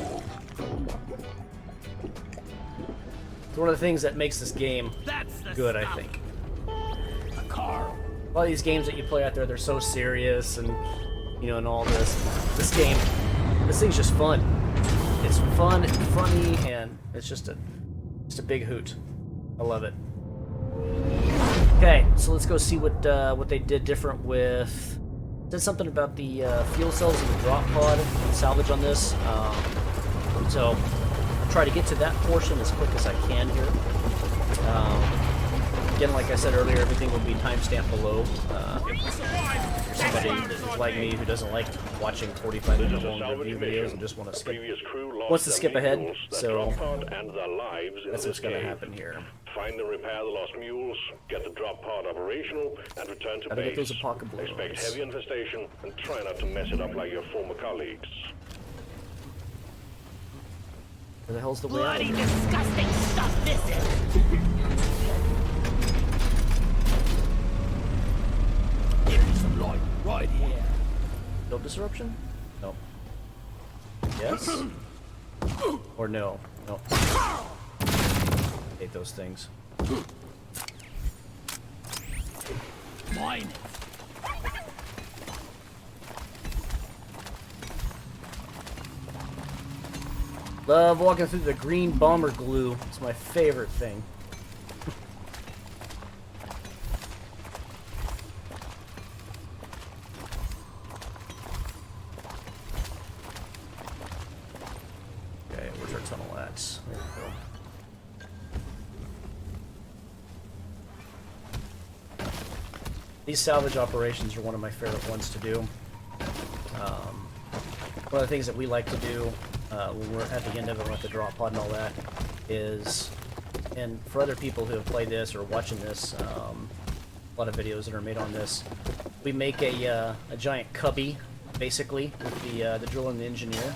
A: It's one of the things that makes this game
B: That's the
A: good,
B: stuff.
A: I think.
B: A car.
A: A lot of these games that you play out there, they're so serious and, you know, and all this. This thing's just fun. It's fun and funny, and it's just a big hoot. I love it. Okay, so let's go see what they did different with. Said something about the fuel cells and the drop pod and salvage on this. So I'll try to get to that portion as quick as I can here. Again, like I said earlier, everything will be timestamped below. If you're somebody like me who doesn't like watching 45-minute long review videos and just want to skip ahead, so that's what's going to happen here.
C: Find and repair the lost mules, get the drop pod operational, and return to
A: Gotta
C: base.
A: get those apocalypse.
C: Expect heavy infestation, and try not to mess it up like your former colleagues.
A: Where the hell's the way out?
B: Bloody disgusting stuff this is. Give me some light right here.
A: No disruption? No. Yes? Or no? No. Hate those things.
B: Mine.
A: Love walking through the green bomber glue. It's my favorite thing. Okay, where's our tunnel at? There we go. These salvage operations are one of my favorite ones to do. One of the things that we like to do when we're at the end of it with the drop pod and all that is, and for other people who have played this or watching this, a lot of videos that are made on this, we make a giant cubby, basically, with the driller and the engineer,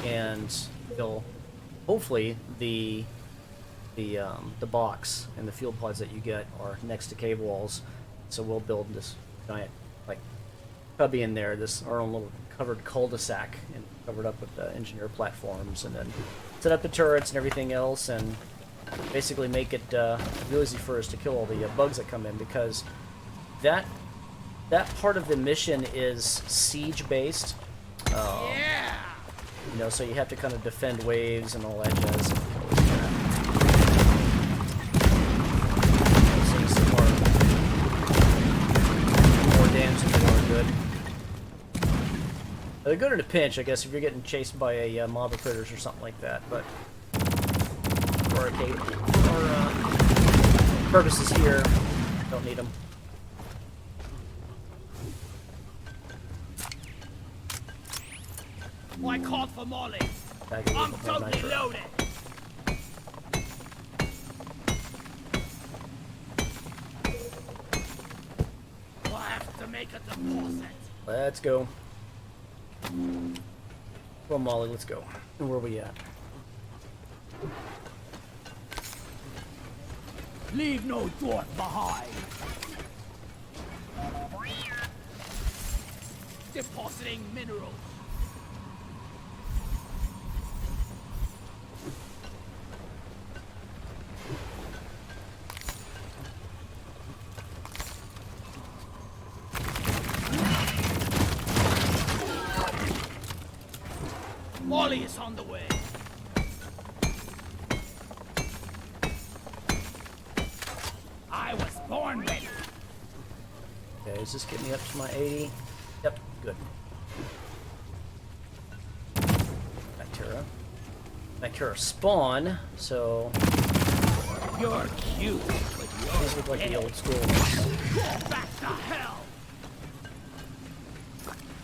A: and they'll hopefully the box and the fuel pods that you get are next to cave walls. So we'll build this giant, like, cubby in there, our own little covered cul-de-sac, and covered up with the engineer platforms, and then set up the turrets and everything else, and basically make it real easy for us to kill all the bugs that come in, because that part of the mission is siege-based.
B: Yeah.
A: You know, so you have to kind of defend waves and all that jazz. They're good in a pinch, I guess, if you're getting chased by a mob of critters or something like that, but for our purposes here, don't need them.
B: Why called for Molly?
A: Back away
B: I'm
A: from my
B: totally
A: nitro.
B: loaded. I have to make a deposit.
A: Let's go. Well, Molly, let's go. Where are we at?
B: Leave no dwarf behind. Depositing minerals. Molly is on the way. I was born ready.
A: Okay, is this getting me up to my 80? Yep, good. Bacteria spawn, so
B: You're cute, but
A: these look like the old school ones.
B: you're back to hell.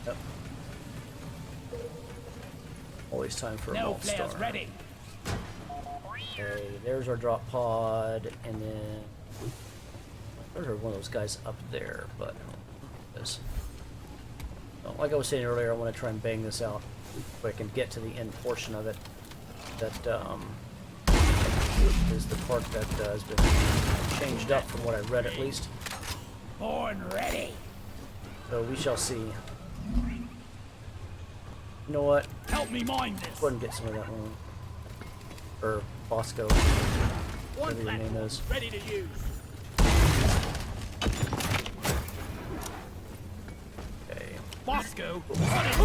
A: Yep. Always time for a
B: No
A: malt
B: players
A: star.
B: ready.
A: Okay, there's our drop pod, and then there's one of those guys up there, but this. So, like I was saying earlier, I want to try and bang this out so I can get to the end portion of it. That is the part that has been changed up from what I read, at least.
B: Born ready.
A: So we shall see. You know what?
B: Help me mine this.
A: Go ahead and get some of that one. Or Bosco.
B: One
A: whatever your name
B: platform
A: is.
B: ready to use.
A: Okay.
B: Bosco, what is that?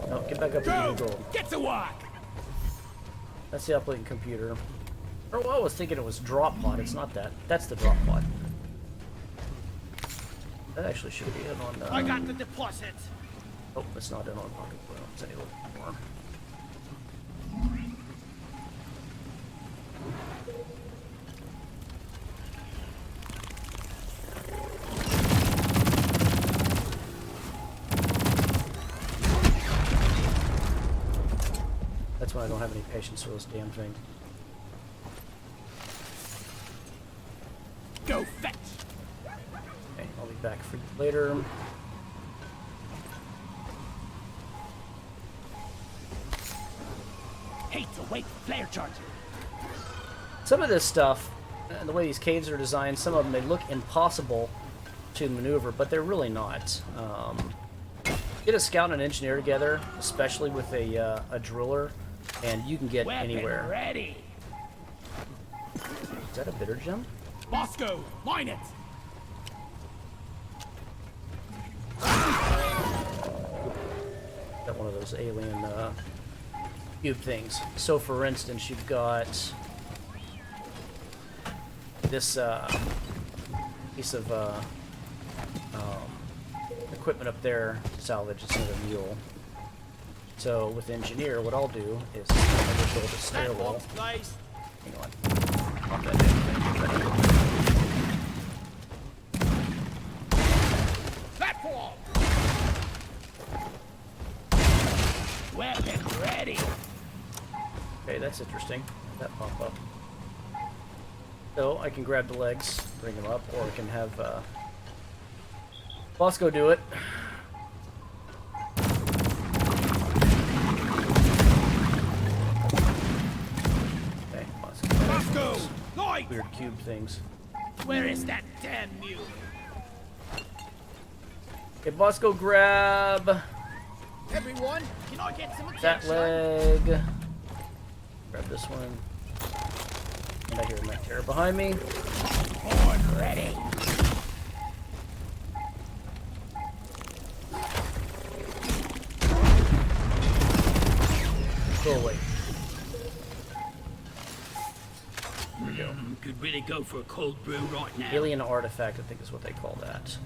A: No, get back up to the
B: Go!
A: goal.
B: Get to work!
A: That's the uplink computer. Or well, I was thinking it was drop pod. It's not that. That's the drop pod. That actually should be in on.
B: I got the deposit.
A: Oh, it's not in on pocket. Well, let's take a look more. That's when I don't have any patience for this damn thing.
B: Go fetch!
A: Okay, I'll be back for you later.
B: Hate to wait for flare charger.
A: Some of this stuff, and the way these caves are designed, some of them, they look impossible to maneuver, but they're really not. Get a scout and an engineer together, especially with a driller, and you can get
B: Weapon
A: anywhere.
B: ready.
A: Is that a bitter gem?
B: Bosco, mine it.
A: Got one of those alien cube things. So, for instance, you've got this piece of equipment up there. Salvage. It's another mule. So, with engineer, what I'll do is I'll build a stairwell.
B: Nice.
A: Hang on. Pop that in.
B: Platform. Weapon ready.
A: Okay, that's interesting. That pop up. So I can grab the legs, bring them up, or I can have Bosco do it. Okay,
B: Bosco, light.
A: weird cube things.
B: Where is that damn mule?
A: Okay, Bosco, grab
B: Everyone, can I get some
A: that
B: attention?
A: leg. Grab this one. And I hear my terror behind me.
B: Horn ready.
A: Go away. Here we go.
B: Could really go for a cold brew right now.
A: Alien artifact, I think is what they call that.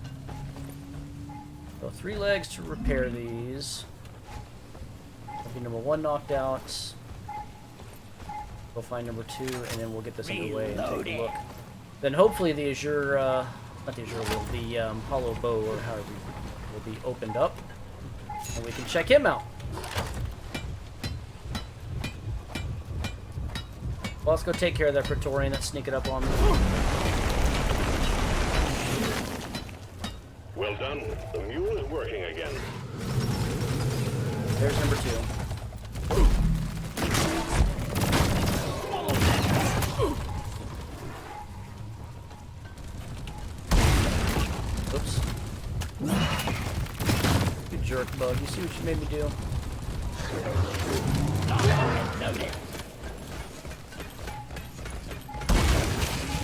A: So 3 legs to repair these. That'll be number 1 knocked out. We'll find number 2, and then we'll get this underway and take a
B: Reloading.
A: look. Then hopefully the Azure, not the Azure Weald, the Hollow Bow, or however, will be opened up, and we can check him out. Well, let's go take care of that Praetorian that's sneaking up on me.
C: Well done. The mule is working again.
A: There's number 2. Oops. You jerk bug. You see what you made me do?
B: Loaded.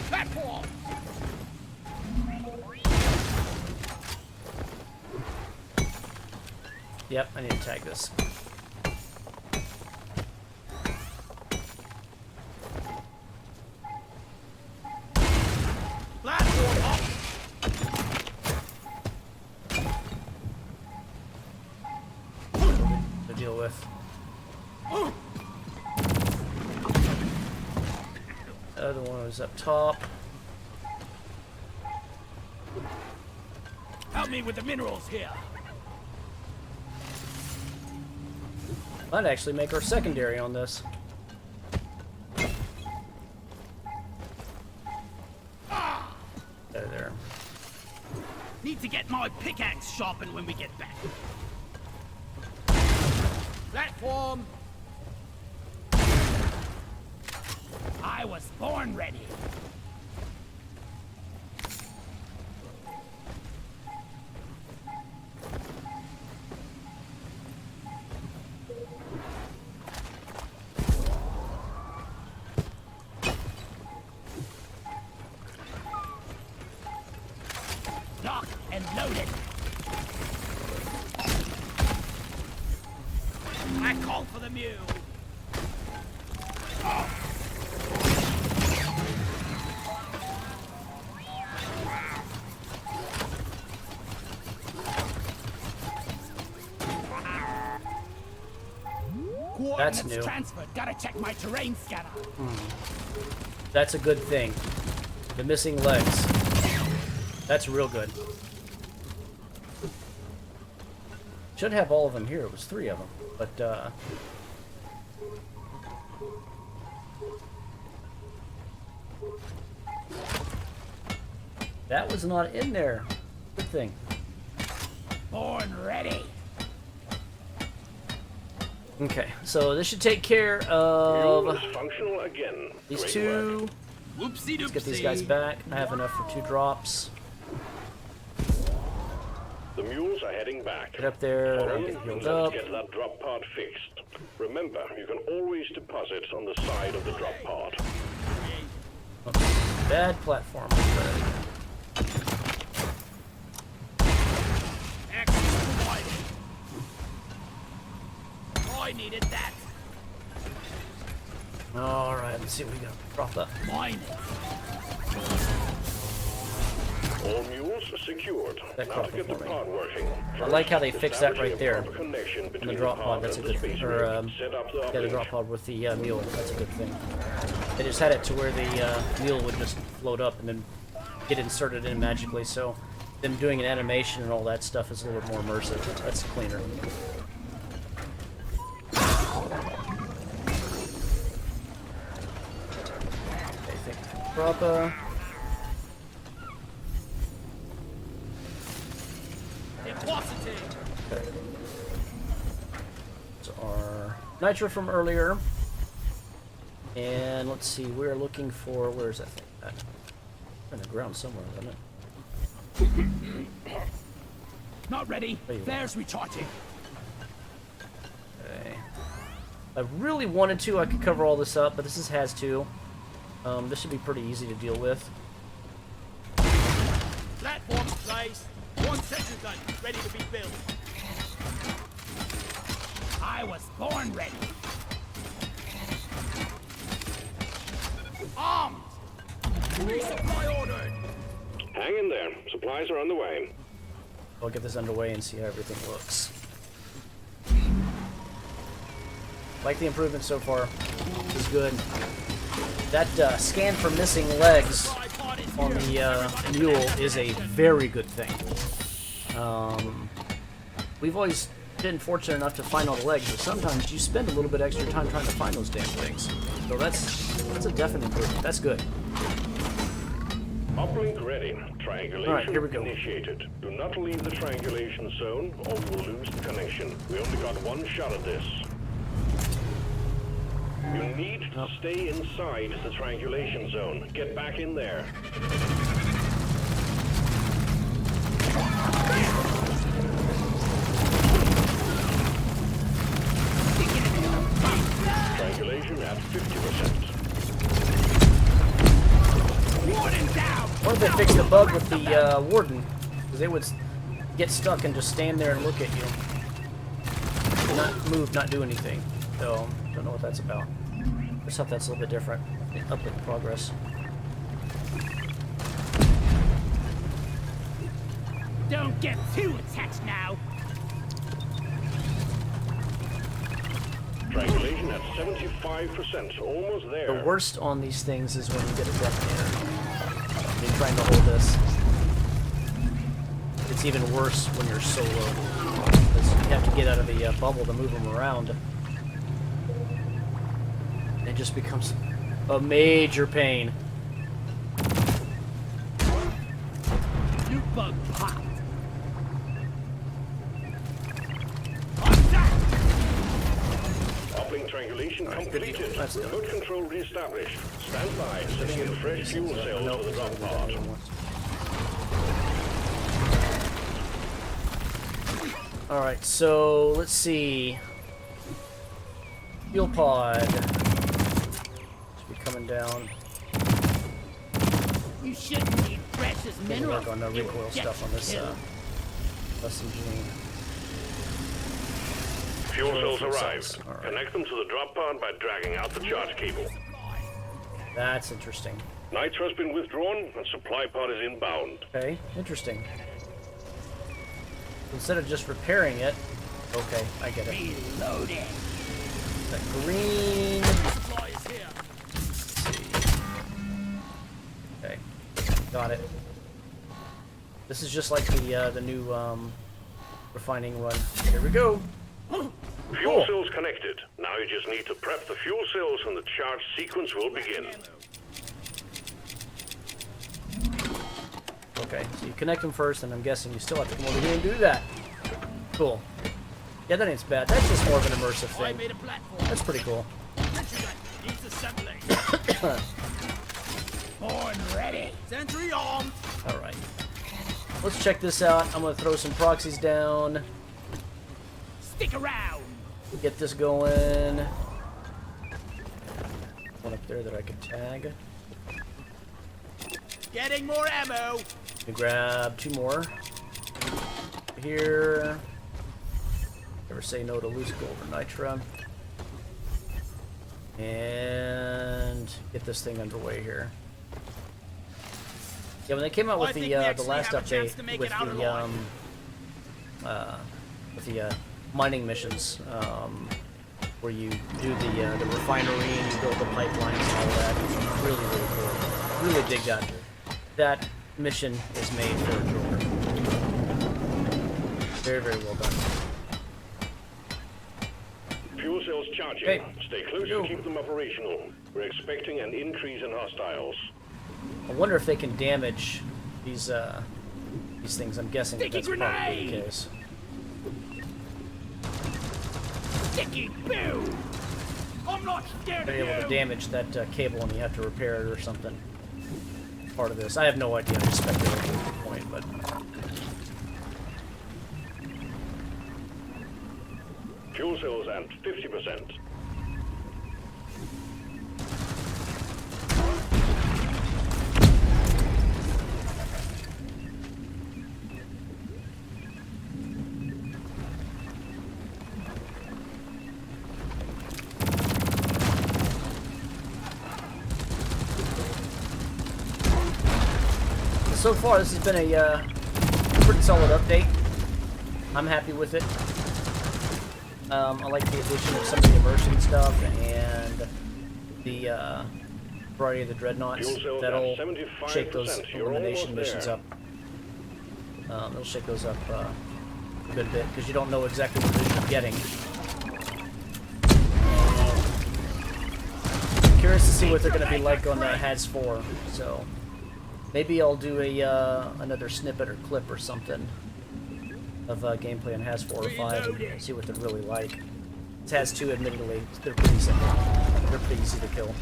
B: Platform.
A: Yep, I need to tag this.
B: Platform up.
A: To deal with. The other one was up top.
B: Help me with the minerals here.
A: Might actually make our secondary on this. There.
B: Need to get my pickaxe sharpened when we get back. Platform. I was born ready.
A: That's
B: Coordinates
A: new.
B: transferred. Gotta check my terrain scanner.
A: That's a good thing. The missing legs. That's real good. Should have all of them here. It was 3 of them, but that was not in there. Good thing.
B: Born ready.
A: Okay, so this should take care
C: Mule
A: of
C: is functional again.
A: these
C: Great
A: 2.
C: work.
B: Whoopsie doopsie.
A: Let's get these guys back. I have enough for 2 drops.
C: The mules are heading back.
A: Get up there.
C: Follow
A: I'll
C: them
A: get healed
C: and
A: up.
C: let's get that drop pod fixed. Remember, you can always deposit on the side of the drop pod.
A: Bad platform.
B: Excellent. I needed that.
A: Alright, let's see what we got. Drop that.
B: Mine it.
C: All mules are secured.
A: That
C: Now
A: caught
C: to get the
A: before me.
C: pod working.
A: I like how they fixed that right
C: Establishing a
A: there.
C: proper connection
A: On the
C: between
A: drop pod,
C: pod
A: that's a
C: and the
A: good thing.
C: space
A: Or,
C: rig. Set up the
A: yeah, the
C: uplink.
A: drop pod with the mule. That's a good thing. They just had it to where the mule would just float up and then get inserted in magically, so them doing an animation and all that stuff is a little bit more immersive. That's cleaner. Okay, thank you for the drop.
B: Impossibility.
A: Okay. So our nitro from earlier. And let's see, we're looking for, where's that thing at? On the ground somewhere, isn't it?
B: Not ready.
A: There you
B: Flares recharging.
A: Okay. I really wanted to, I could cover all this up, but this is has to. This should be pretty easy to deal with.
B: Platform placed. 1 sentry gun ready to be built. I was born ready. Armed. Resupply ordered.
C: Hang in there. Supplies are on the way.
A: I'll get this underway and see how everything looks. Like the improvement so far. This is good. That scan for missing legs on the mule is a very good thing. We've always been fortunate enough to find all the legs, but sometimes you spend a little bit extra time trying to find those damn things. So that's a definite improvement. That's good.
C: Uplink ready. Triangulation
A: Alright, here we go.
C: initiated. Do not leave the triangulation zone or we will lose the connection. We only got 1 shot at this. You need to stay inside the triangulation zone. Get back in there. Triangulation at 50%.
B: Warden down.
A: Or if they fix the bug with the warden, because they would get stuck and just stand there and look at you. Not move, not do anything. So, don't know what that's about. Let's hope that's a little bit different. Up with progress.
B: Don't get too attached now.
C: Triangulation at 75%. Almost there.
A: The worst on these things is when you get a detonator. You're trying to hold this. It's even worse when you're solo. Because you have to get out of the bubble to move them around. It just becomes a major pain.
B: New bug popped.
C: Uplink triangulation completed.
A: That's done.
C: Remote control reestablished. Stand by, sending in fresh fuel cells for the drop pod.
A: Alright, so let's see. Fuel pod. Should be coming down.
B: You shouldn't need precious
A: Gonna
B: minerals.
A: work on the
B: You will
A: recoil
B: get
A: stuff on this
B: killed.
A: SMG.
C: Fuel cells
A: Fuel
C: arrived.
A: cells, all right.
C: Connect them to the drop pod by dragging out the charge cable.
A: That's interesting.
C: Nitro's been withdrawn and supply pod is inbound.
A: Okay, interesting. Instead of just repairing it, okay, I get it.
B: Reloading.
A: That green.
B: Supply is here.
A: Okay, got it. This is just like the new refining one. Here we go.
C: Fuel cells connected. Now you just need to prep the fuel cells and the charge sequence will begin.
A: Okay, so you connect them first, and I'm guessing you still have to come over here and do that. Cool. Yeah, that ain't bad. That's just more of an immersive
B: I
A: thing.
B: made a platform.
A: That's pretty cool.
B: Needs assembling. Born ready. Sentry armed.
A: Alright. Let's check this out. I'm gonna throw some proxies down.
B: Stick around.
A: Get this going. One up there that I could tag.
B: Getting more ammo.
A: Let me grab 2 more. Here. Never say no to loose gold or nitra. And get this thing underway here. Yeah, when they came out with the last update with the mining missions, where you do the refinery and you build the pipelines and all that, it's really really cool. Really dig that. That mission is made for a Joker. Very very well done.
C: Fuel cells charging.
A: Okay.
C: Stay close to keep them operational. We're expecting an increase in hostiles.
A: I wonder if they can damage these things. I'm guessing that that's
B: Sticky
A: probably the
B: grenade!
A: case.
B: Sticky boo. I'm not scared
A: They're
B: of
A: able to
B: you.
A: damage that cable and you have to repair it or something. Part of this. I have no idea. I'm just speculating at this point, but
C: Fuel cells at 50%.
A: so far this has been a pretty solid update. I'm happy with it. I like the addition of some of the immersion stuff and the variety of the Dreadnaughts. That'll shake those elimination missions up. It'll shake those up a good bit because you don't know exactly what vision you're getting. Curious to see what they're going to be like on HAZ 4. So maybe I'll do a another snippet or clip or something of gameplay on HAZ 4 or 5 and see what they're really like. It's HAZ 2, admittedly, they're pretty simple. They're pretty easy to kill.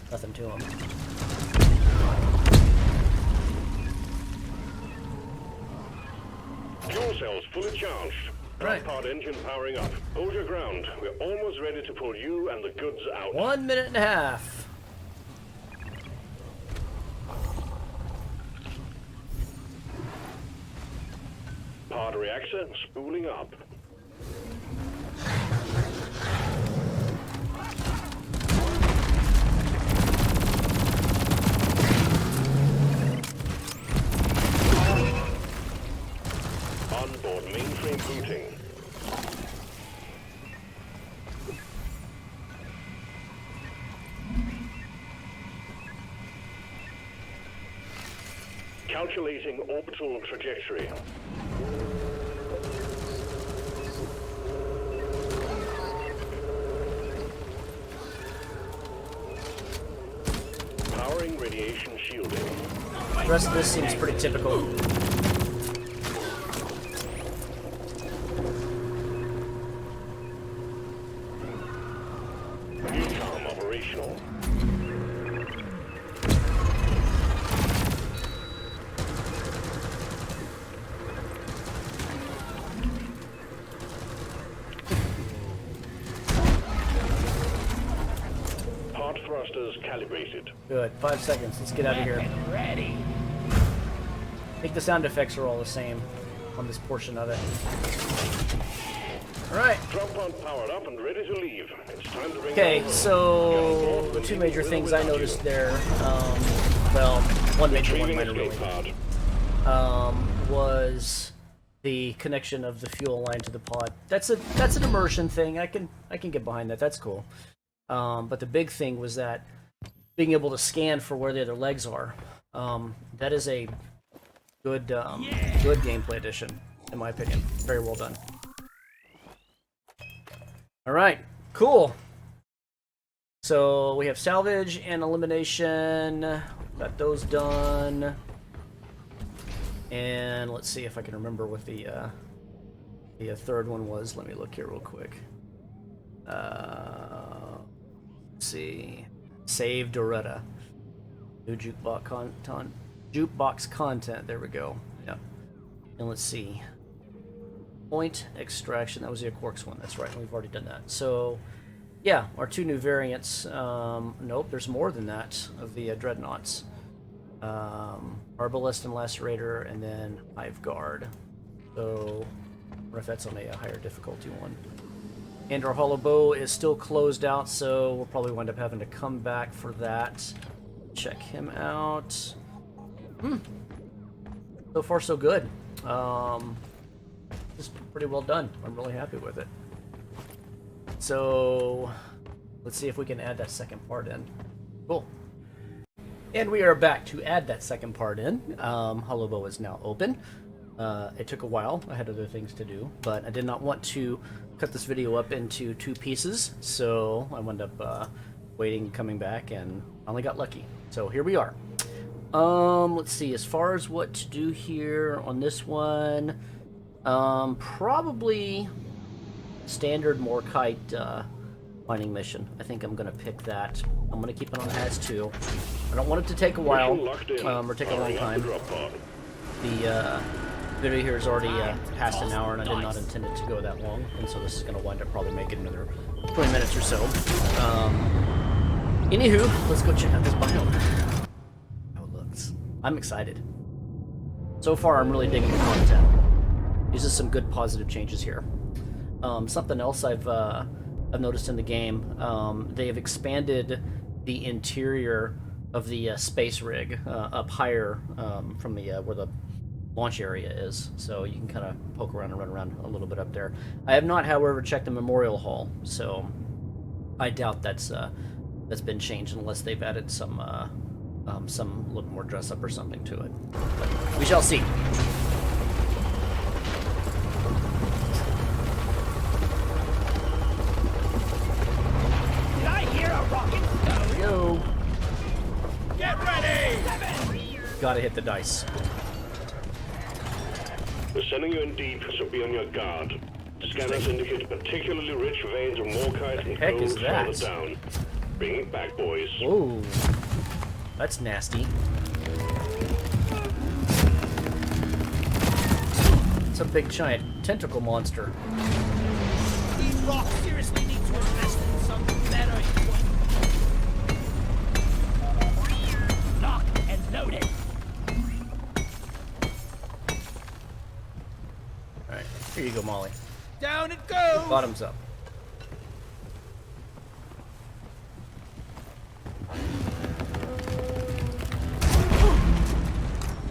A: Nothing to them.
C: Fuel cells fully charged.
A: Right.
C: Pod engine powering up. Hold your ground. We're almost ready to pull you and the goods out.
A: 1 minute and a half.
C: Pod reactor spooling up. Onboard mainframe booting. Calculating orbital trajectory. Powering radiation shielding.
A: The rest of this seems pretty typical.
C: Decom operational. Pod thrusters calibrated.
A: Good. 5 seconds. Let's get out of here.
B: Weapon ready.
A: I think the sound effects are all the same on this portion of it. Alright.
C: Drop pod powered up and ready to leave. It's time to bring
A: Okay,
C: down
A: so the two major things I noticed there, well, one major, one
C: retrieving
A: minor
C: escape
A: really,
C: pod.
A: was the connection of the fuel line to the pod. That's an immersion thing. I can get behind that. That's cool. But the big thing was that being able to scan for where the other legs are. That is a good good gameplay addition, in my opinion. Very well done. All right, cool. So we have Salvage and Elimination. Got those done. And let's see if I can remember what the third one was. Let me look here real quick. Let's see. Save Doretta. New jukebox content. There we go. Yeah. And let's see. Point extraction. That was the Quarks one. That's right. We've already done that. So, yeah, our 2 new variants. Nope, there's more than that of the Dreadnaughts. Arbalest and Lacerator, and then Hive Guard. So, I wonder if that's on a higher difficulty one. And our Hollow Bow is still closed out, so we'll probably wind up having to come back for that. Check him out. So far, so good. Just pretty well done. I'm really happy with it. So, let's see if we can add that second part in. Cool. And we are back to add that second part in. Hollow Bow is now open. It took a while. I had other things to do, but I did not want to cut this video up into 2 pieces, so I wound up waiting, coming back, and finally got lucky. So here we are. Let's see, as far as what to do here on this one, probably standard Morkite mining mission. I think I'm going to pick that. I'm going to keep it on as 2. I don't want it to take a while, or take a long time. The video here is already past an hour, and I did not intend it to go that long, and so this is going to wind up probably making another 20 minutes or so. Anywho, let's go check out this biome. How it looks. I'm excited. So far, I'm really digging the content. These are some good positive changes here. Something else I've noticed in the game, they have expanded the interior of the space rig up higher from the where the launch area is, so you can kind of poke around and run around a little bit up there. I have not, however, checked the memorial hall, so I doubt that's been changed unless they've added some little more dress up or something to it. But we shall see.
B: Did I hear a rocket?
A: There we go.
B: Get ready!
A: Gotta hit the dice.
C: We're sending you in deep, so be on your guard. Scanners indicate particularly rich veins of Morkite and
A: Heck is
C: gold
A: that?
C: further down. Bring it back, boys.
A: Whoa, that's nasty. It's a big giant tentacle monster.
B: These rocks seriously need to invest in some better equipment. Lock and loaded.
A: Alright, here you go, Molly.
B: Down it goes!
A: Bottoms up.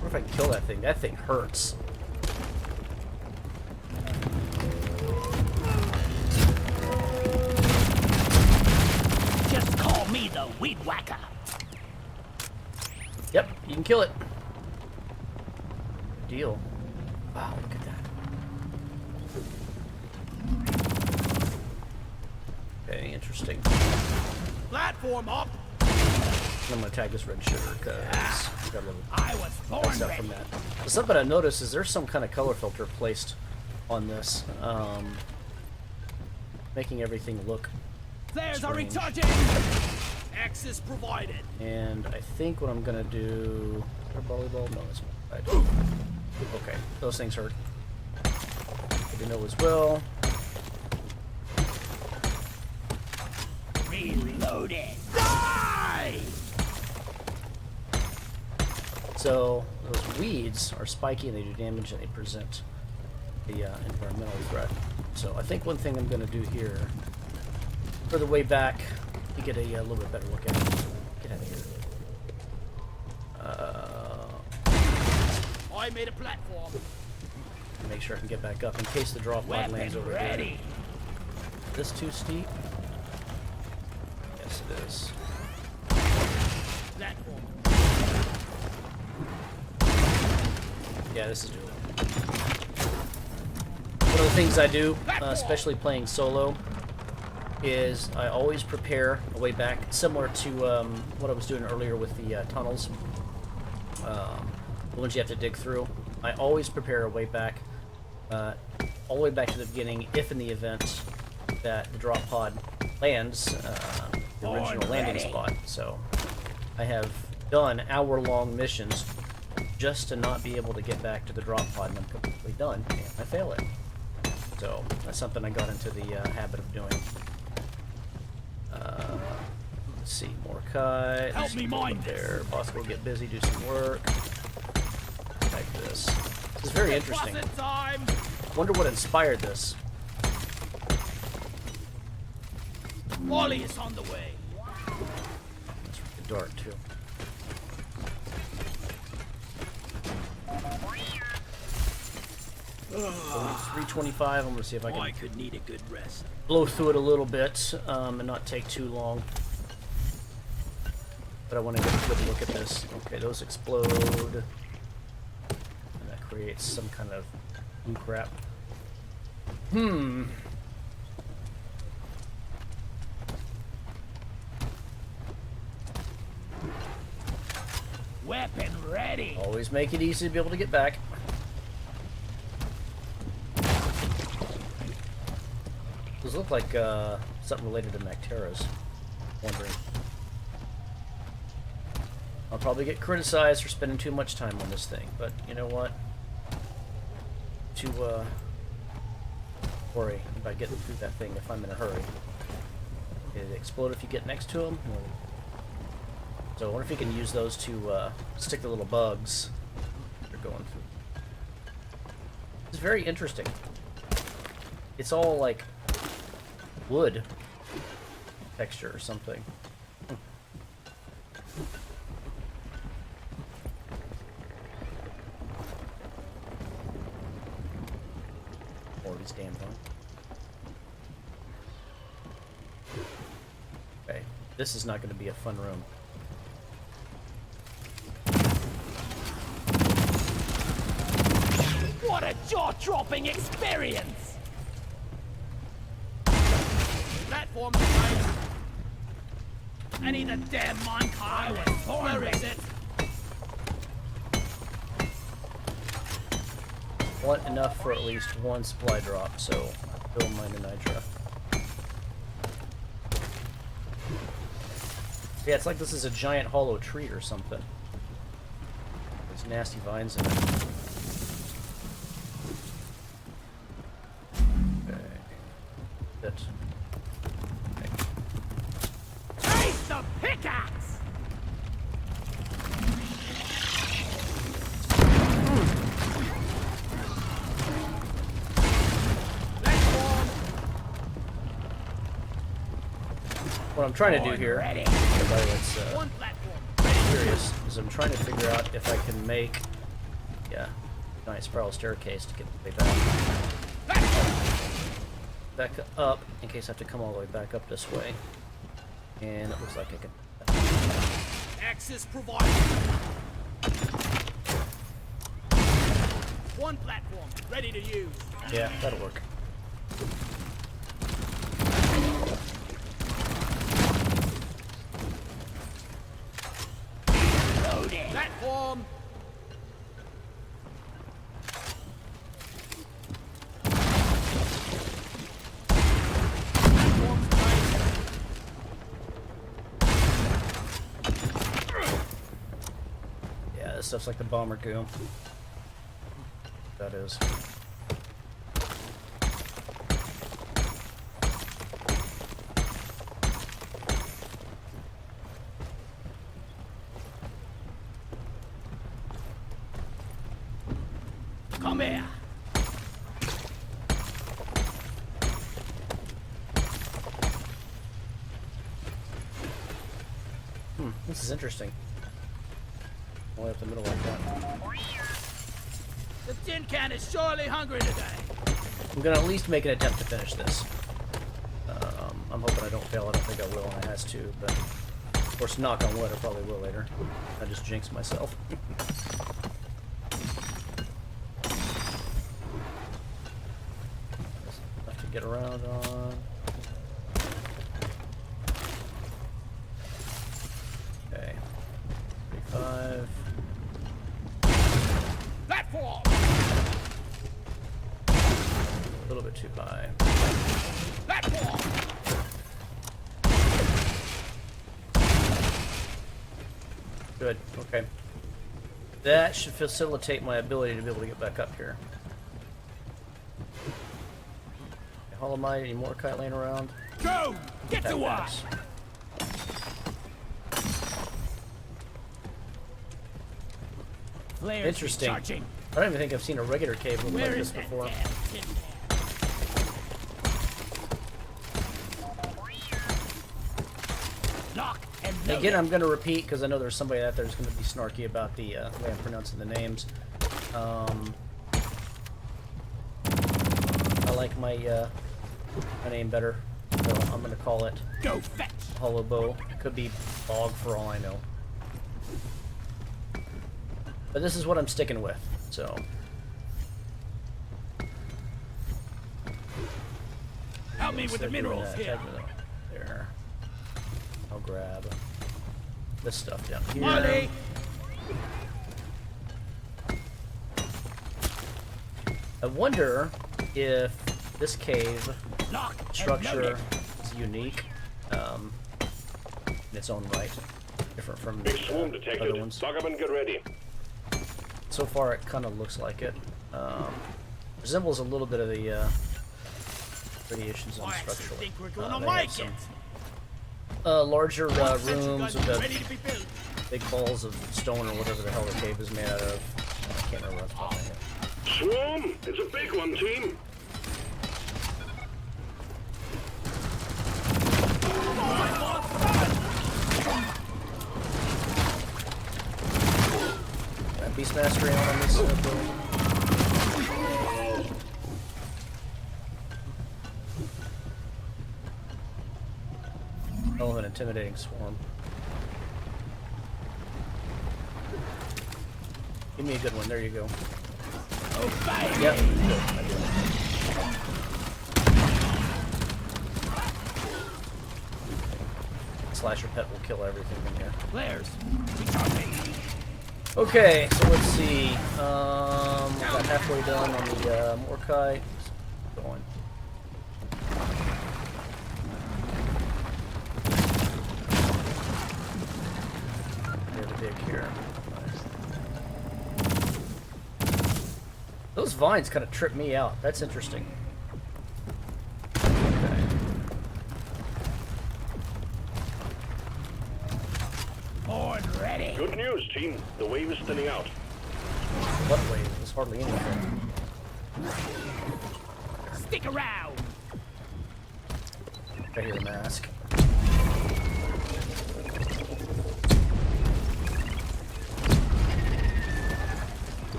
A: What if I kill that thing? That thing hurts.
B: Just call me the weed whacker.
A: Yep, you can kill it. Good deal. Wow, look at that. Okay, interesting.
B: Platform up.
A: I'm gonna tag this red sugar because we got a little
B: I was born
A: stuff
B: ready.
A: from that. But something I noticed is there's some kind of color filter placed on this, making everything look
B: Flares are
A: strange.
B: recharging. Access provided.
A: And I think what I'm gonna do. Is there a volleyball? No, that's not right. Okay, those things hurt. You know as well.
B: Reloaded. Die!
A: So those weeds are spiky and they do damage and they present the environmental threat. So I think one thing I'm going to do here, for the way back, to get a little bit better look at it. Get out of here.
B: I made a platform.
A: Make sure I can get back up in case the drop pod lands over there. Is this too steep? Yes, it is. Yeah, this is doable. One of the things I do, especially playing solo, is I always prepare a way back, similar to what I was doing earlier with the tunnels, the ones you have to dig through. I always prepare a way back, all the way back to the beginning, if in the event that the drop pod lands the original landing spot. So I have done hour-long missions just to not be able to get back to the drop pod, and I'm completely done, and I fail it. So that's something I got into the habit of doing. Let's see, Morkite.
B: Help me mine
A: there. Boss will get busy, do some work. Like this. This is very interesting. Wonder what inspired this.
B: Molly is on the way.
A: It's really dark too. Oh, 325. I'm gonna see if I can.
B: I could need a good rest.
A: Blow through it a little bit and not take too long. But I want to get a good look at this. Okay, those explode. And that creates some kind of blue crap.
B: Weapon ready.
A: Always make it easy to be able to get back. Those look like something related to Macteras. Wondering. I'll probably get criticized for spending too much time on this thing, but you know what? To worry about getting through that thing if I'm in a hurry. It'll explode if you get next to them. So I wonder if you can use those to stick the little bugs they're going through. It's very interesting. It's all like wood texture or something. More of these damn things. Okay, this is not going to be a fun room.
B: What a jaw-dropping experience! Platform right. I need a damn minecart. Where is it?
A: Want enough for at least one supply drop, so I'll fill mine to nitra. Yeah, it's like this is a giant hollow tree or something. There's nasty vines in it. Okay. That.
B: Face the pickaxe!
A: What I'm trying to do here, everybody that's curious, is I'm trying to figure out if I can make, giant spiral staircase to get the way back up, in case I have to come all the way back up this way. And it looks like I can.
B: Access provided. One platform ready to use.
A: Yeah, that'll work.
B: Loading. Platform.
A: Yeah, this stuff's like the bomber goo. That is.
B: Come here.
A: This is interesting. All the way up the middle like that.
B: The tin can is surely hungry today.
A: I'm gonna at least make an attempt to finish this. I'm hoping I don't fail. I don't think I will, and it has to, but of course, knock on wood, I probably will later. I just jinxed myself. Have to get around on. Okay. 35.
B: Platform!
A: A little bit too high.
B: Platform!
A: Good, okay. That should facilitate my ability to be able to get back up here. Hollow Mite, any Morkite laying around?
B: Go! Get to work!
A: Nice.
B: Flares
A: Interesting.
B: recharging.
A: I don't even think I've seen a regular cave look like
B: Where
A: this
B: is that
A: before.
B: damn tin can? Lock and load.
A: Again, I'm going to repeat because I know there's somebody out there who's going to be snarky about the way I'm pronouncing the names. I like my name better, so I'm going to call it
B: Go fetch.
A: Hollow Bow. It could be Bog for all I know. But this is what I'm sticking with, so.
B: Help me with the minerals here.
A: There. I'll grab this stuff down here.
B: Molly!
A: I wonder if this cave
B: Lock and
A: structure
B: load
A: is unique in its own right, different from
C: Big swarm
A: the
C: detected.
A: other ones.
C: Stock up and get ready.
A: So far, it kind of looks like it. Resembles a little bit of the radiation zone
B: I actually
A: structure.
B: think we're going to
A: They
B: like
A: have
B: it.
A: some larger rooms
B: Guns
A: with the
B: ready to be built.
A: big balls of stone or whatever the hell the cave is made out of. I can't remember what it's called.
C: Swarm! It's a big one, team!
A: Beast Mastery on this build. Hell of an intimidating swarm. Give me a good one. There you go.
B: Oh, bang!
A: Yep. Good. I do. Slasher pet will kill everything in here.
B: Flares recharging.
A: Okay, so let's see. Got halfway done on the Morkite. Going. Get a dig here. Nice. Those vines kind of trip me out. That's interesting. Okay.
B: Board ready.
C: Good news, team. The wave is thinning out.
A: What wave? There's hardly anything.
B: Stick around.
A: I hear the mask.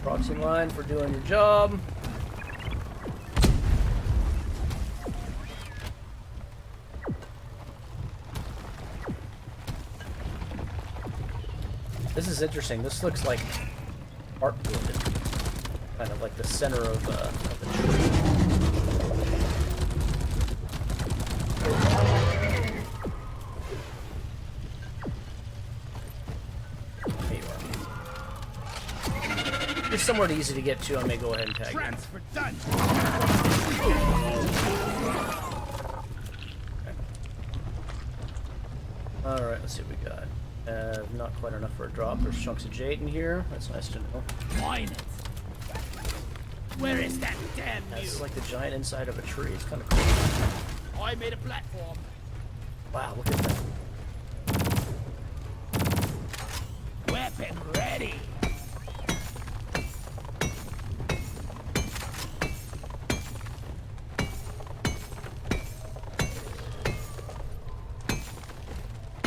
A: Proxy line for doing your job. This is interesting. This looks like artwood, kind of like the center of a tree. There you are. You're somewhat easy to get to. I may go ahead and tag you.
B: Transfer done.
A: All right, let's see what we got. Not quite enough for a drop. There's chunks of jade in here. That's nice to know.
B: Mine it. Where is that damn
A: That's
B: mule?
A: like the giant inside of a tree. It's kind of cool.
B: I made a platform.
A: Wow, look at that.
B: Weapon ready.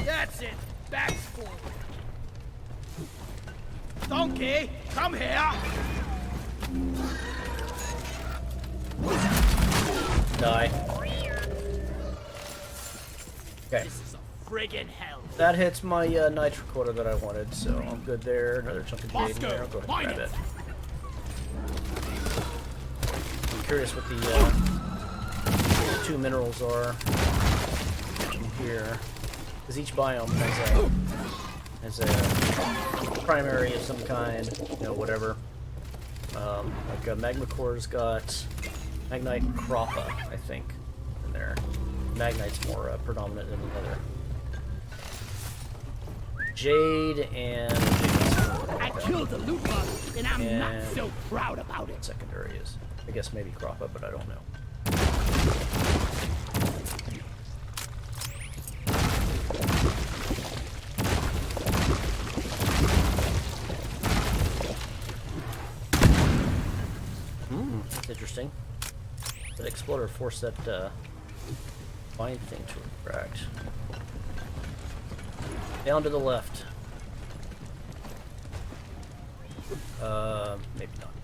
B: That's it. Backs forward. Donkey, come here!
A: Die. Okay.
B: This is a friggin' hell.
A: That hits my nitro quota that I wanted, so I'm good there. Another chunk of jade in there. I'll go ahead and grab it. I'm curious what the 2 minerals are in here, because each biome has a primary of some kind, you know, whatever. Like Magma Core's got Magnite and Croppa, I think, in there. Magnite's more predominant than the other. Jade and...
B: I killed the loot bug, and I'm not so proud about it.
A: Secondary is, I guess, maybe Croppa, but I don't know. That's interesting. That exploder forced that vine thing to retract. Down to the left. Maybe not.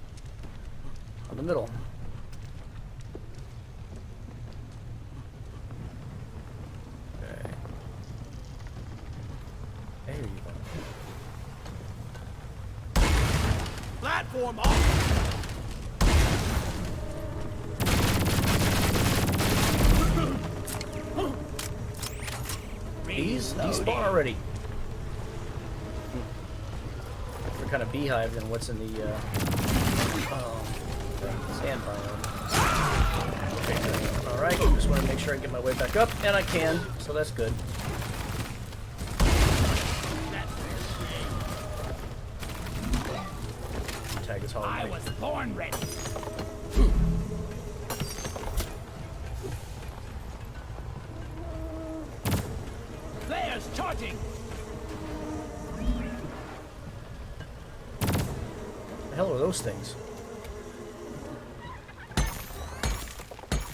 A: On the middle. Okay. There you go.
B: Platform off!
A: These spawn already. They're kind of beehive than what's in the sand biome. Okay, alright, just want to make sure I get my way back up, and I can, so that's good. Tag is
B: I was born ready. Players charging.
A: The hell are those things?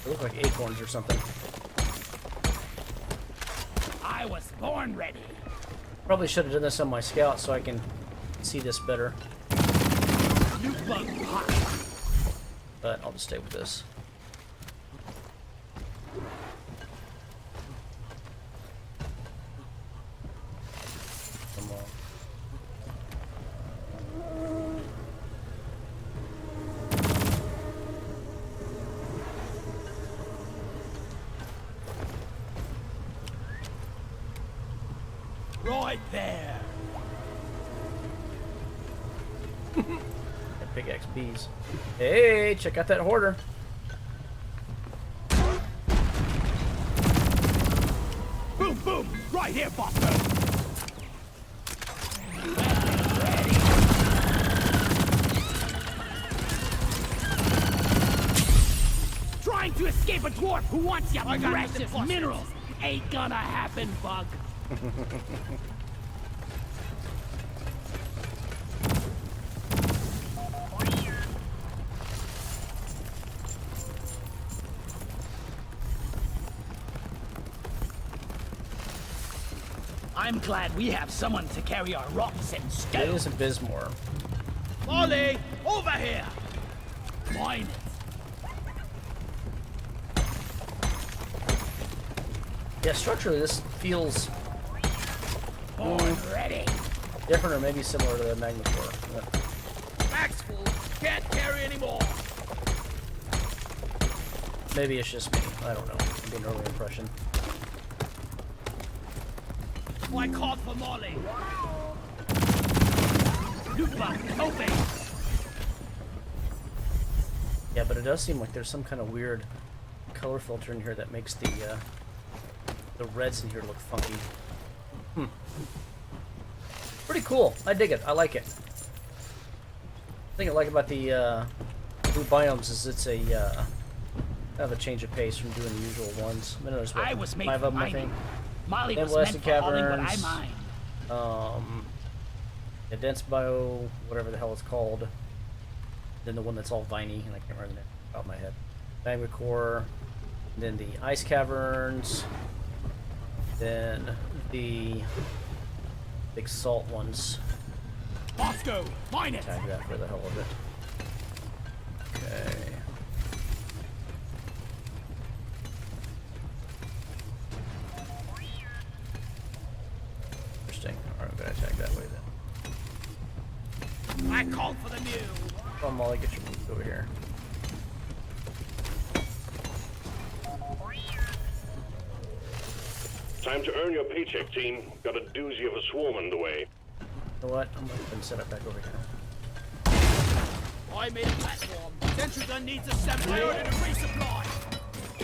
A: They look like acorns or something.
B: I was born ready.
A: Probably should have done this on my scout so I can see this better.
B: Loot bug hot.
A: But I'll just stay with this. Come on.
B: Right there.
A: That big XPs. Hey, check out that hoarder.
B: Boom, boom. Right here, Buster. Trying to escape a dwarf who wants your precious minerals. Ain't gonna happen, Bug. I'm glad we have someone to carry our rocks and
A: It
B: stone.
A: is a Bismore.
B: Molly, over here! Mine it.
A: Yeah, structurally this feels
B: Born ready.
A: different or maybe similar to the Magma Core.
B: Max full. Can't carry anymore.
A: Maybe it's just me. I don't know. It'd be an early impression.
B: I called for Molly. Lupa, open.
A: Yeah, but it does seem like there's some kind of weird color filter in here that makes the reds in here look funky. Pretty cool. I dig it. I like it. The thing I like about the blue biomes is it's a kind of a change of pace from doing the usual ones. I mean, there's what,
B: I was made
A: 5
B: for
A: of them, I
B: mining.
A: think.
B: Molly
A: Then
B: was meant
A: Blasted
B: for hauling what I
A: Caverns.
B: mine.
A: A dense bio, whatever the hell it's called. Then the one that's all viney, and I can't remember the name off the top of my head. Magma Core. Then the ice caverns. Then the big salt ones.
B: Bosco, mine it.
A: Tag that for the hell of it. Okay. Interesting. Alright, I'm gonna attack that way then.
B: I called for the mule.
A: Come on, Molly, get your move over here.
C: Time to earn your paycheck, team. Got a doozy of a swarm underway.
A: You know what? I'm gonna set up back over here.
B: I made a platform. Sentry gun needs assembly. I ordered a resupply.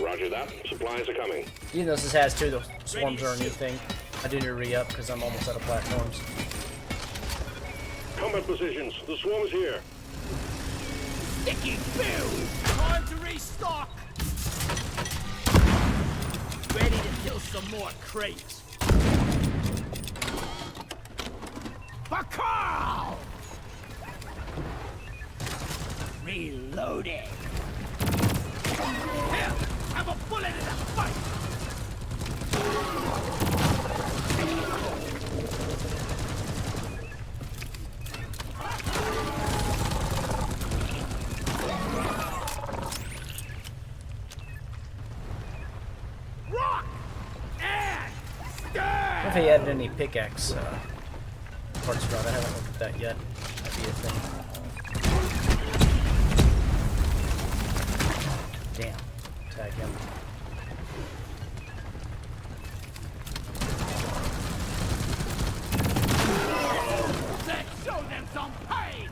C: Roger that. Supplies are coming.
A: Even though this has two, the swarms are a new thing. I do need to re-up because I'm almost out of platforms.
C: Combat positions. The swarm is here.
B: Sticky bill. Time to restock. Ready to kill some more crates. Bakal! Reloading. Here, have a bullet in the fight. Rock and stand.
A: If he added any pickaxe parts for it, I haven't looked at that yet. That'd be a thing. Damn. Tag him.
B: Let's show them some pain.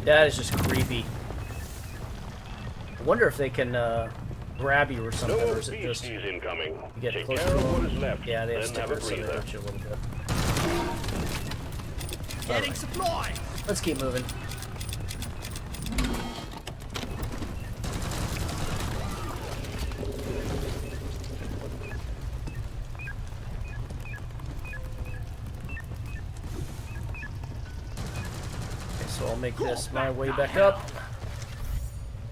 A: That is just creepy. I wonder if they can grab you or
C: No
A: something,
C: more
A: or is it just
C: beasties incoming.
A: you get
C: Take
A: close
C: care
A: to
C: of what
A: them?
C: is left.
A: Yeah, they have
C: then have a
A: stickers, so they
C: breather.
A: hurt you a little bit.
B: Getting supply.
A: Let's keep moving. Okay, so I'll make this my way back up.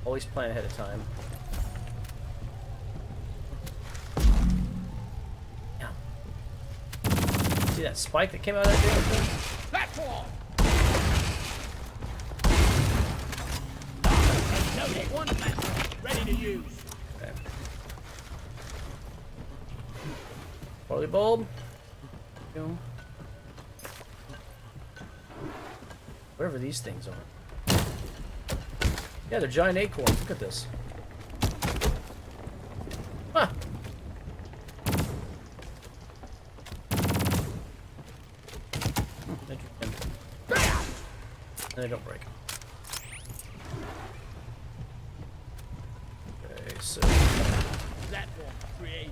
A: Always plan ahead of time. Yeah. See that spike that came out of that damn thing?
B: Platform. Loaded. One platform. Ready to use.
A: Okay. Barley bulb. Go. Whatever these things are. Yeah, they're giant acorns. Look at this. Huh. Interesting. And they don't break. Okay, so
B: Platform. Create.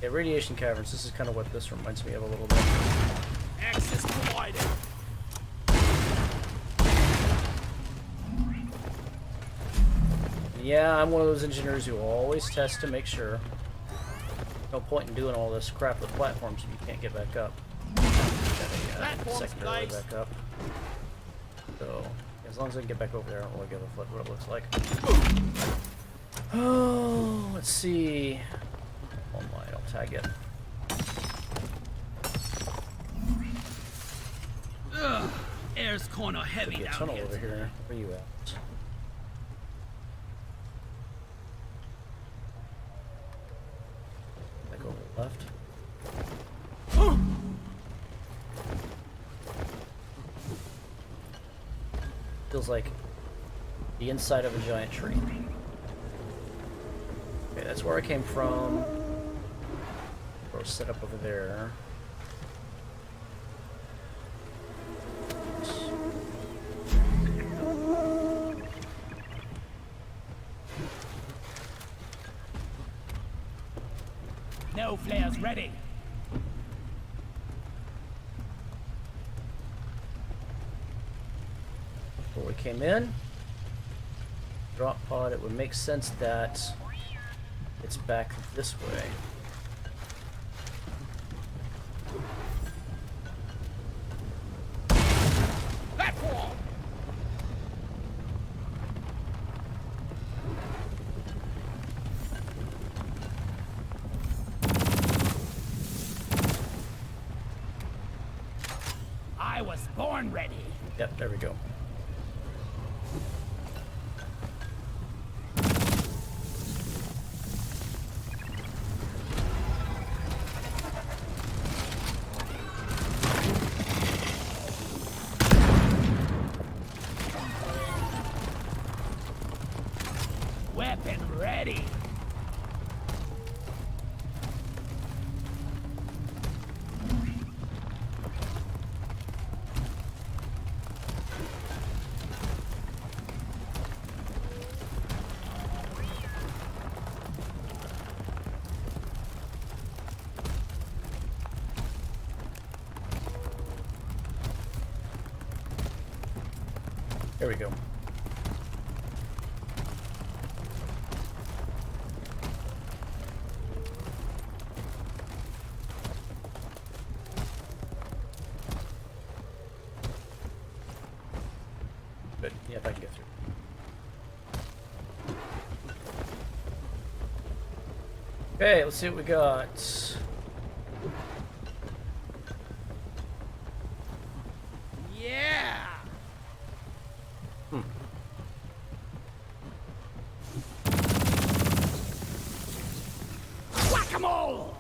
A: yeah, radiation caverns. This is kind of what this reminds me of a little bit.
B: Access provided.
A: Yeah, I'm one of those engineers who always test to make sure. No point in doing all this crap with platforms if you can't get back up. Got a
B: Platforms,
A: secondary way
B: guys.
A: back up. So, as long as I can get back over there, I don't really give a flip what it looks like. Oh, let's see. Oh my, I'll tag it.
B: Ugh. Air's kinda heavy
A: Could be a
B: down
A: tunnel
B: here.
A: over here. Where you at? I go left. Feels like the inside of a giant tree. Okay, that's where I came from. Go set up over there.
B: No flares ready.
A: Before we came in, drop pod, it would make sense that it's back this way.
B: Platform. Spawn ready.
A: Yep, there we go.
B: Weapon ready.
A: There we go. Good. Yeah, if I can get through. Okay, let's see what we got.
B: Yeah. Whack-a-mole.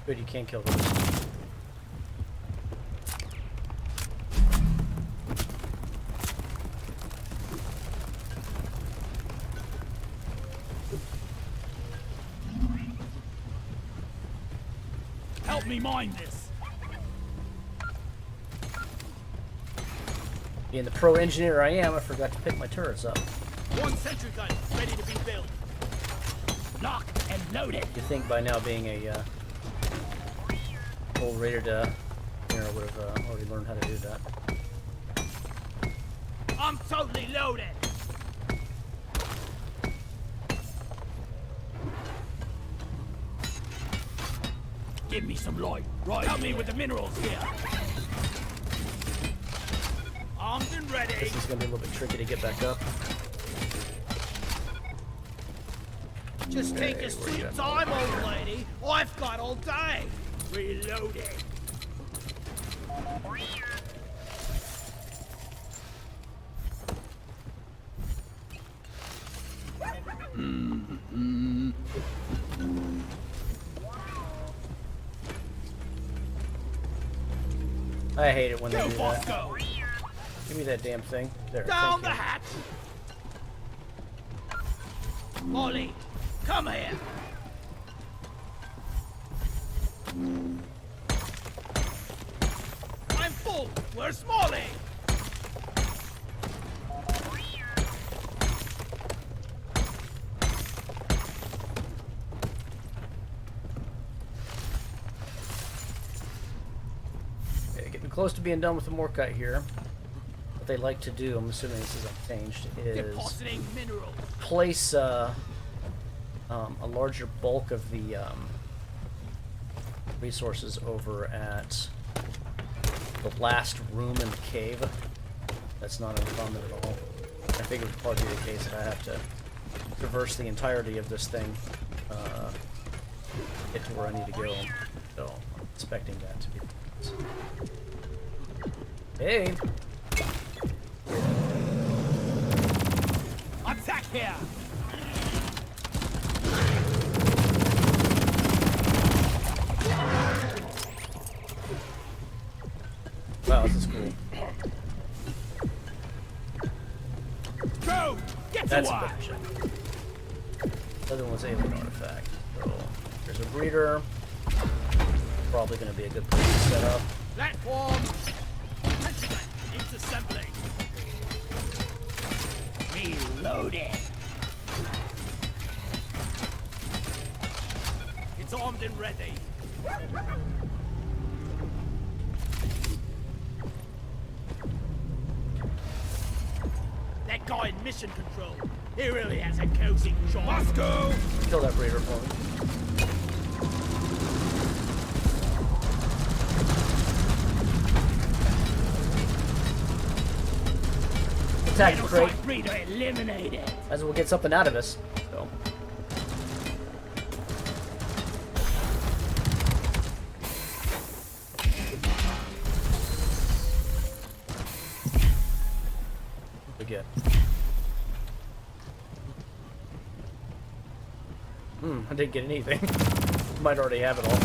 A: Good, you can't kill those.
B: Help me mine this.
A: Being the pro engineer I am, I forgot to pick my turrets up.
B: One sentry gun ready to be built. Locked and loaded.
A: You'd think by now being a old rated engineer would have already learned how to do that.
B: I'm totally loaded. Give me some light. Right. Help me with the minerals here. Armed and ready.
A: This is going to be a little bit tricky to get back up.
B: Just take your sweet time, old lady. I've got all day. Reloading.
A: I hate it when they
B: Go,
A: do
B: boss,
A: that.
B: go.
A: Give me that damn thing. There.
B: Down
A: thank
B: the
A: you.
B: hatch. Molly, come here. I'm full. Where's Molly?
A: Okay, getting close to being done with the Morkite here. What they like to do, I'm assuming this isn't changed, is
B: Depositing minerals.
A: place a larger bulk of the resources over at the last room in the cave. That's not uncommon at all. I figured it would probably be the case that I have to traverse the entirety of this thing, get to where I need to go. So I'm expecting that to be the case. Hey!
B: Attack here.
A: Wow, this is cool.
B: Go. Get to
A: That's a
B: work.
A: good shot. The other one's alien artifact. So there's a breeder. Probably going to be a good place to set up.
B: Platform. It's assembling. Reloading. It's armed and ready. That guy in mission control. He really has a cozy job. Must go.
A: Kill that breeder for me. Attack the crate.
B: Breeder eliminated.
A: Might as well get something out of us. So. get? I didn't get anything. Might already have it all.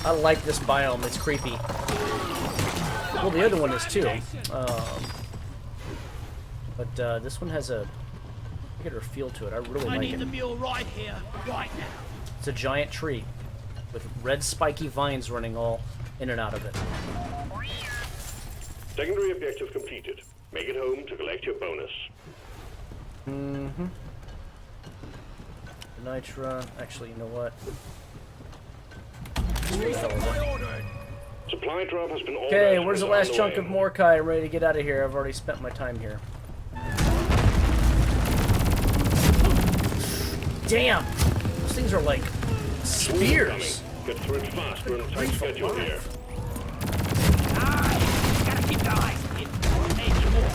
A: I like this biome, it's creepy. Well, the other one is too. But this one has a particular feel to it. I really like it.
B: I need the mule right here, right now.
A: It's a giant tree with red spiky vines running all in and out of it.
C: Secondary objective completed. Make it home to collect your bonus.
A: Nitra. Actually, you know what?
C: Supply drop has been ordered.
A: Okay, where's the last chunk of Morkite? I'm ready to get out of here. I've already spent my time here. Damn! Those things are like spears.
C: Get through it faster and tight schedule here.
B: Gotta keep the eyes peeled. Maybe more.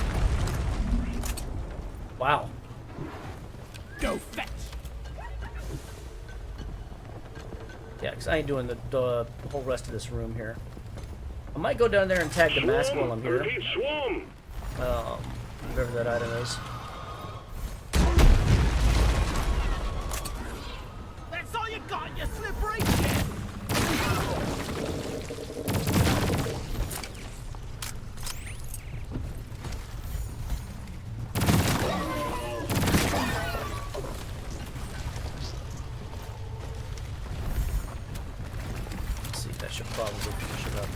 A: Wow.
B: Go fetch.
A: Yeah, because I ain't doing the whole rest of this room here. I might go down there and tag the mask while I'm here.
C: Repeat, swarm.
A: Whatever that item is.
B: That's all you got, you slippery shit.
A: Let's see, that should probably finish it up.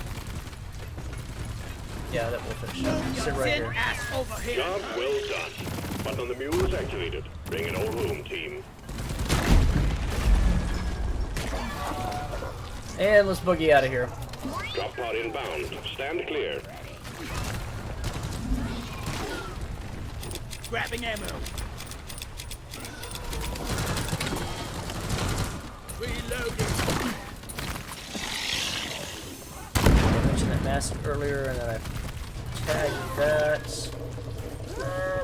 A: Yeah, that will finish it up. Sit right here.
B: Ass over here.
C: Job well done. Button on the mule is activated. Bring it all home, team.
A: And let's boogie out of here.
C: Drop pod inbound. Stand clear.
B: Grabbing ammo. Reloading.
A: I mentioned that mask earlier, and then I tagged that.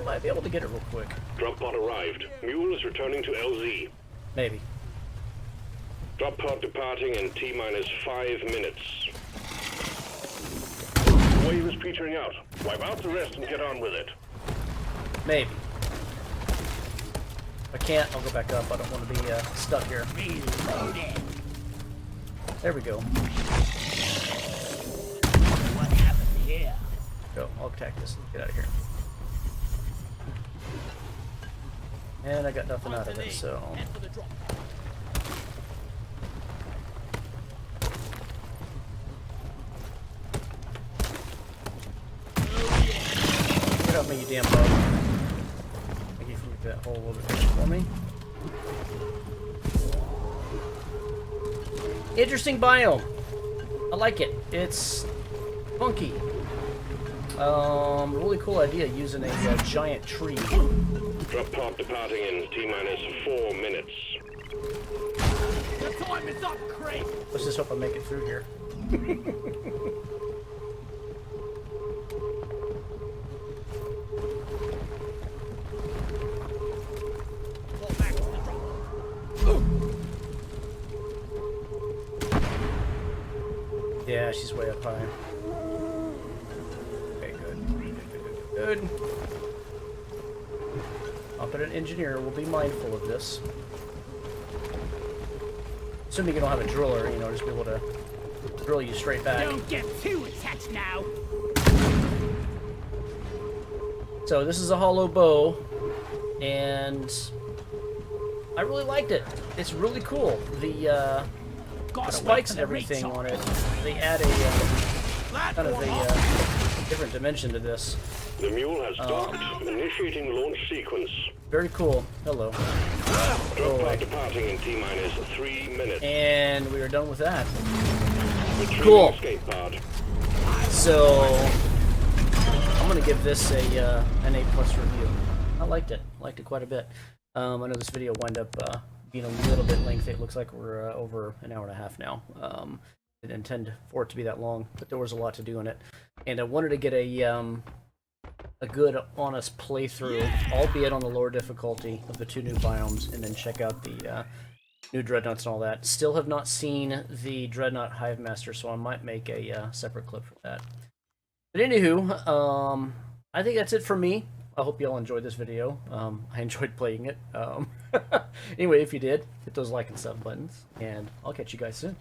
A: Might be able to get it real quick.
C: Drop pod arrived. Mule is returning to LZ.
A: Maybe.
C: Drop pod departing in T-minus 5 minutes. Wave is petering out. Wipe out the rest and get on with it.
A: Maybe. If I can't, I'll go back up. I don't want to be stuck here.
B: Reloading.
A: There we go.
B: What happened here?
A: Go. I'll attack this and get out of here. And I got nothing out of it, so...
B: Head for the drop.
A: Get up me, you damn bug. Thank you for that hole a little bit for me. Interesting biome. I like it. It's funky. Really cool idea using a giant tree.
C: Drop pod departing in T-minus 4 minutes.
B: The time is up, Craig.
A: Let's just hope I make it through here.
B: Fall back to the drop.
A: Yeah, she's way up high. Okay, good. Good. Competent engineer will be mindful of this. Assuming you don't have a driller, you know, just be able to drill you straight back.
B: Don't get too attached now.
A: So this is a hollow bow, and I really liked it. It's really cool. The spikes and everything on it, they add a kind of a different dimension to this.
C: The mule has docked. Initiating launch sequence.
A: Very cool. Hello.
C: Drop pod departing in T-minus 3 minutes.
A: And we are done with that.
C: Retrieving
A: Cool.
C: escape pod.
A: So I'm gonna give this an A+ review. I liked it. Liked it quite a bit. I know this video wound up being a little bit lengthy. It looks like we're over an hour and a half now. Didn't intend for it to be that long, but there was a lot to do in it, and I wanted to get a good, honest playthrough, albeit on the lower difficulty, of the two new biomes, and then check out the new Dreadnaughts and all that. Still have not seen the Dreadnaught Hive Master, so I might make a separate clip for that. But anywho, I think that's it for me. I hope you all enjoyed this video. I enjoyed playing it. Anyway, if you did, hit those like and sub buttons, and I'll catch you guys soon.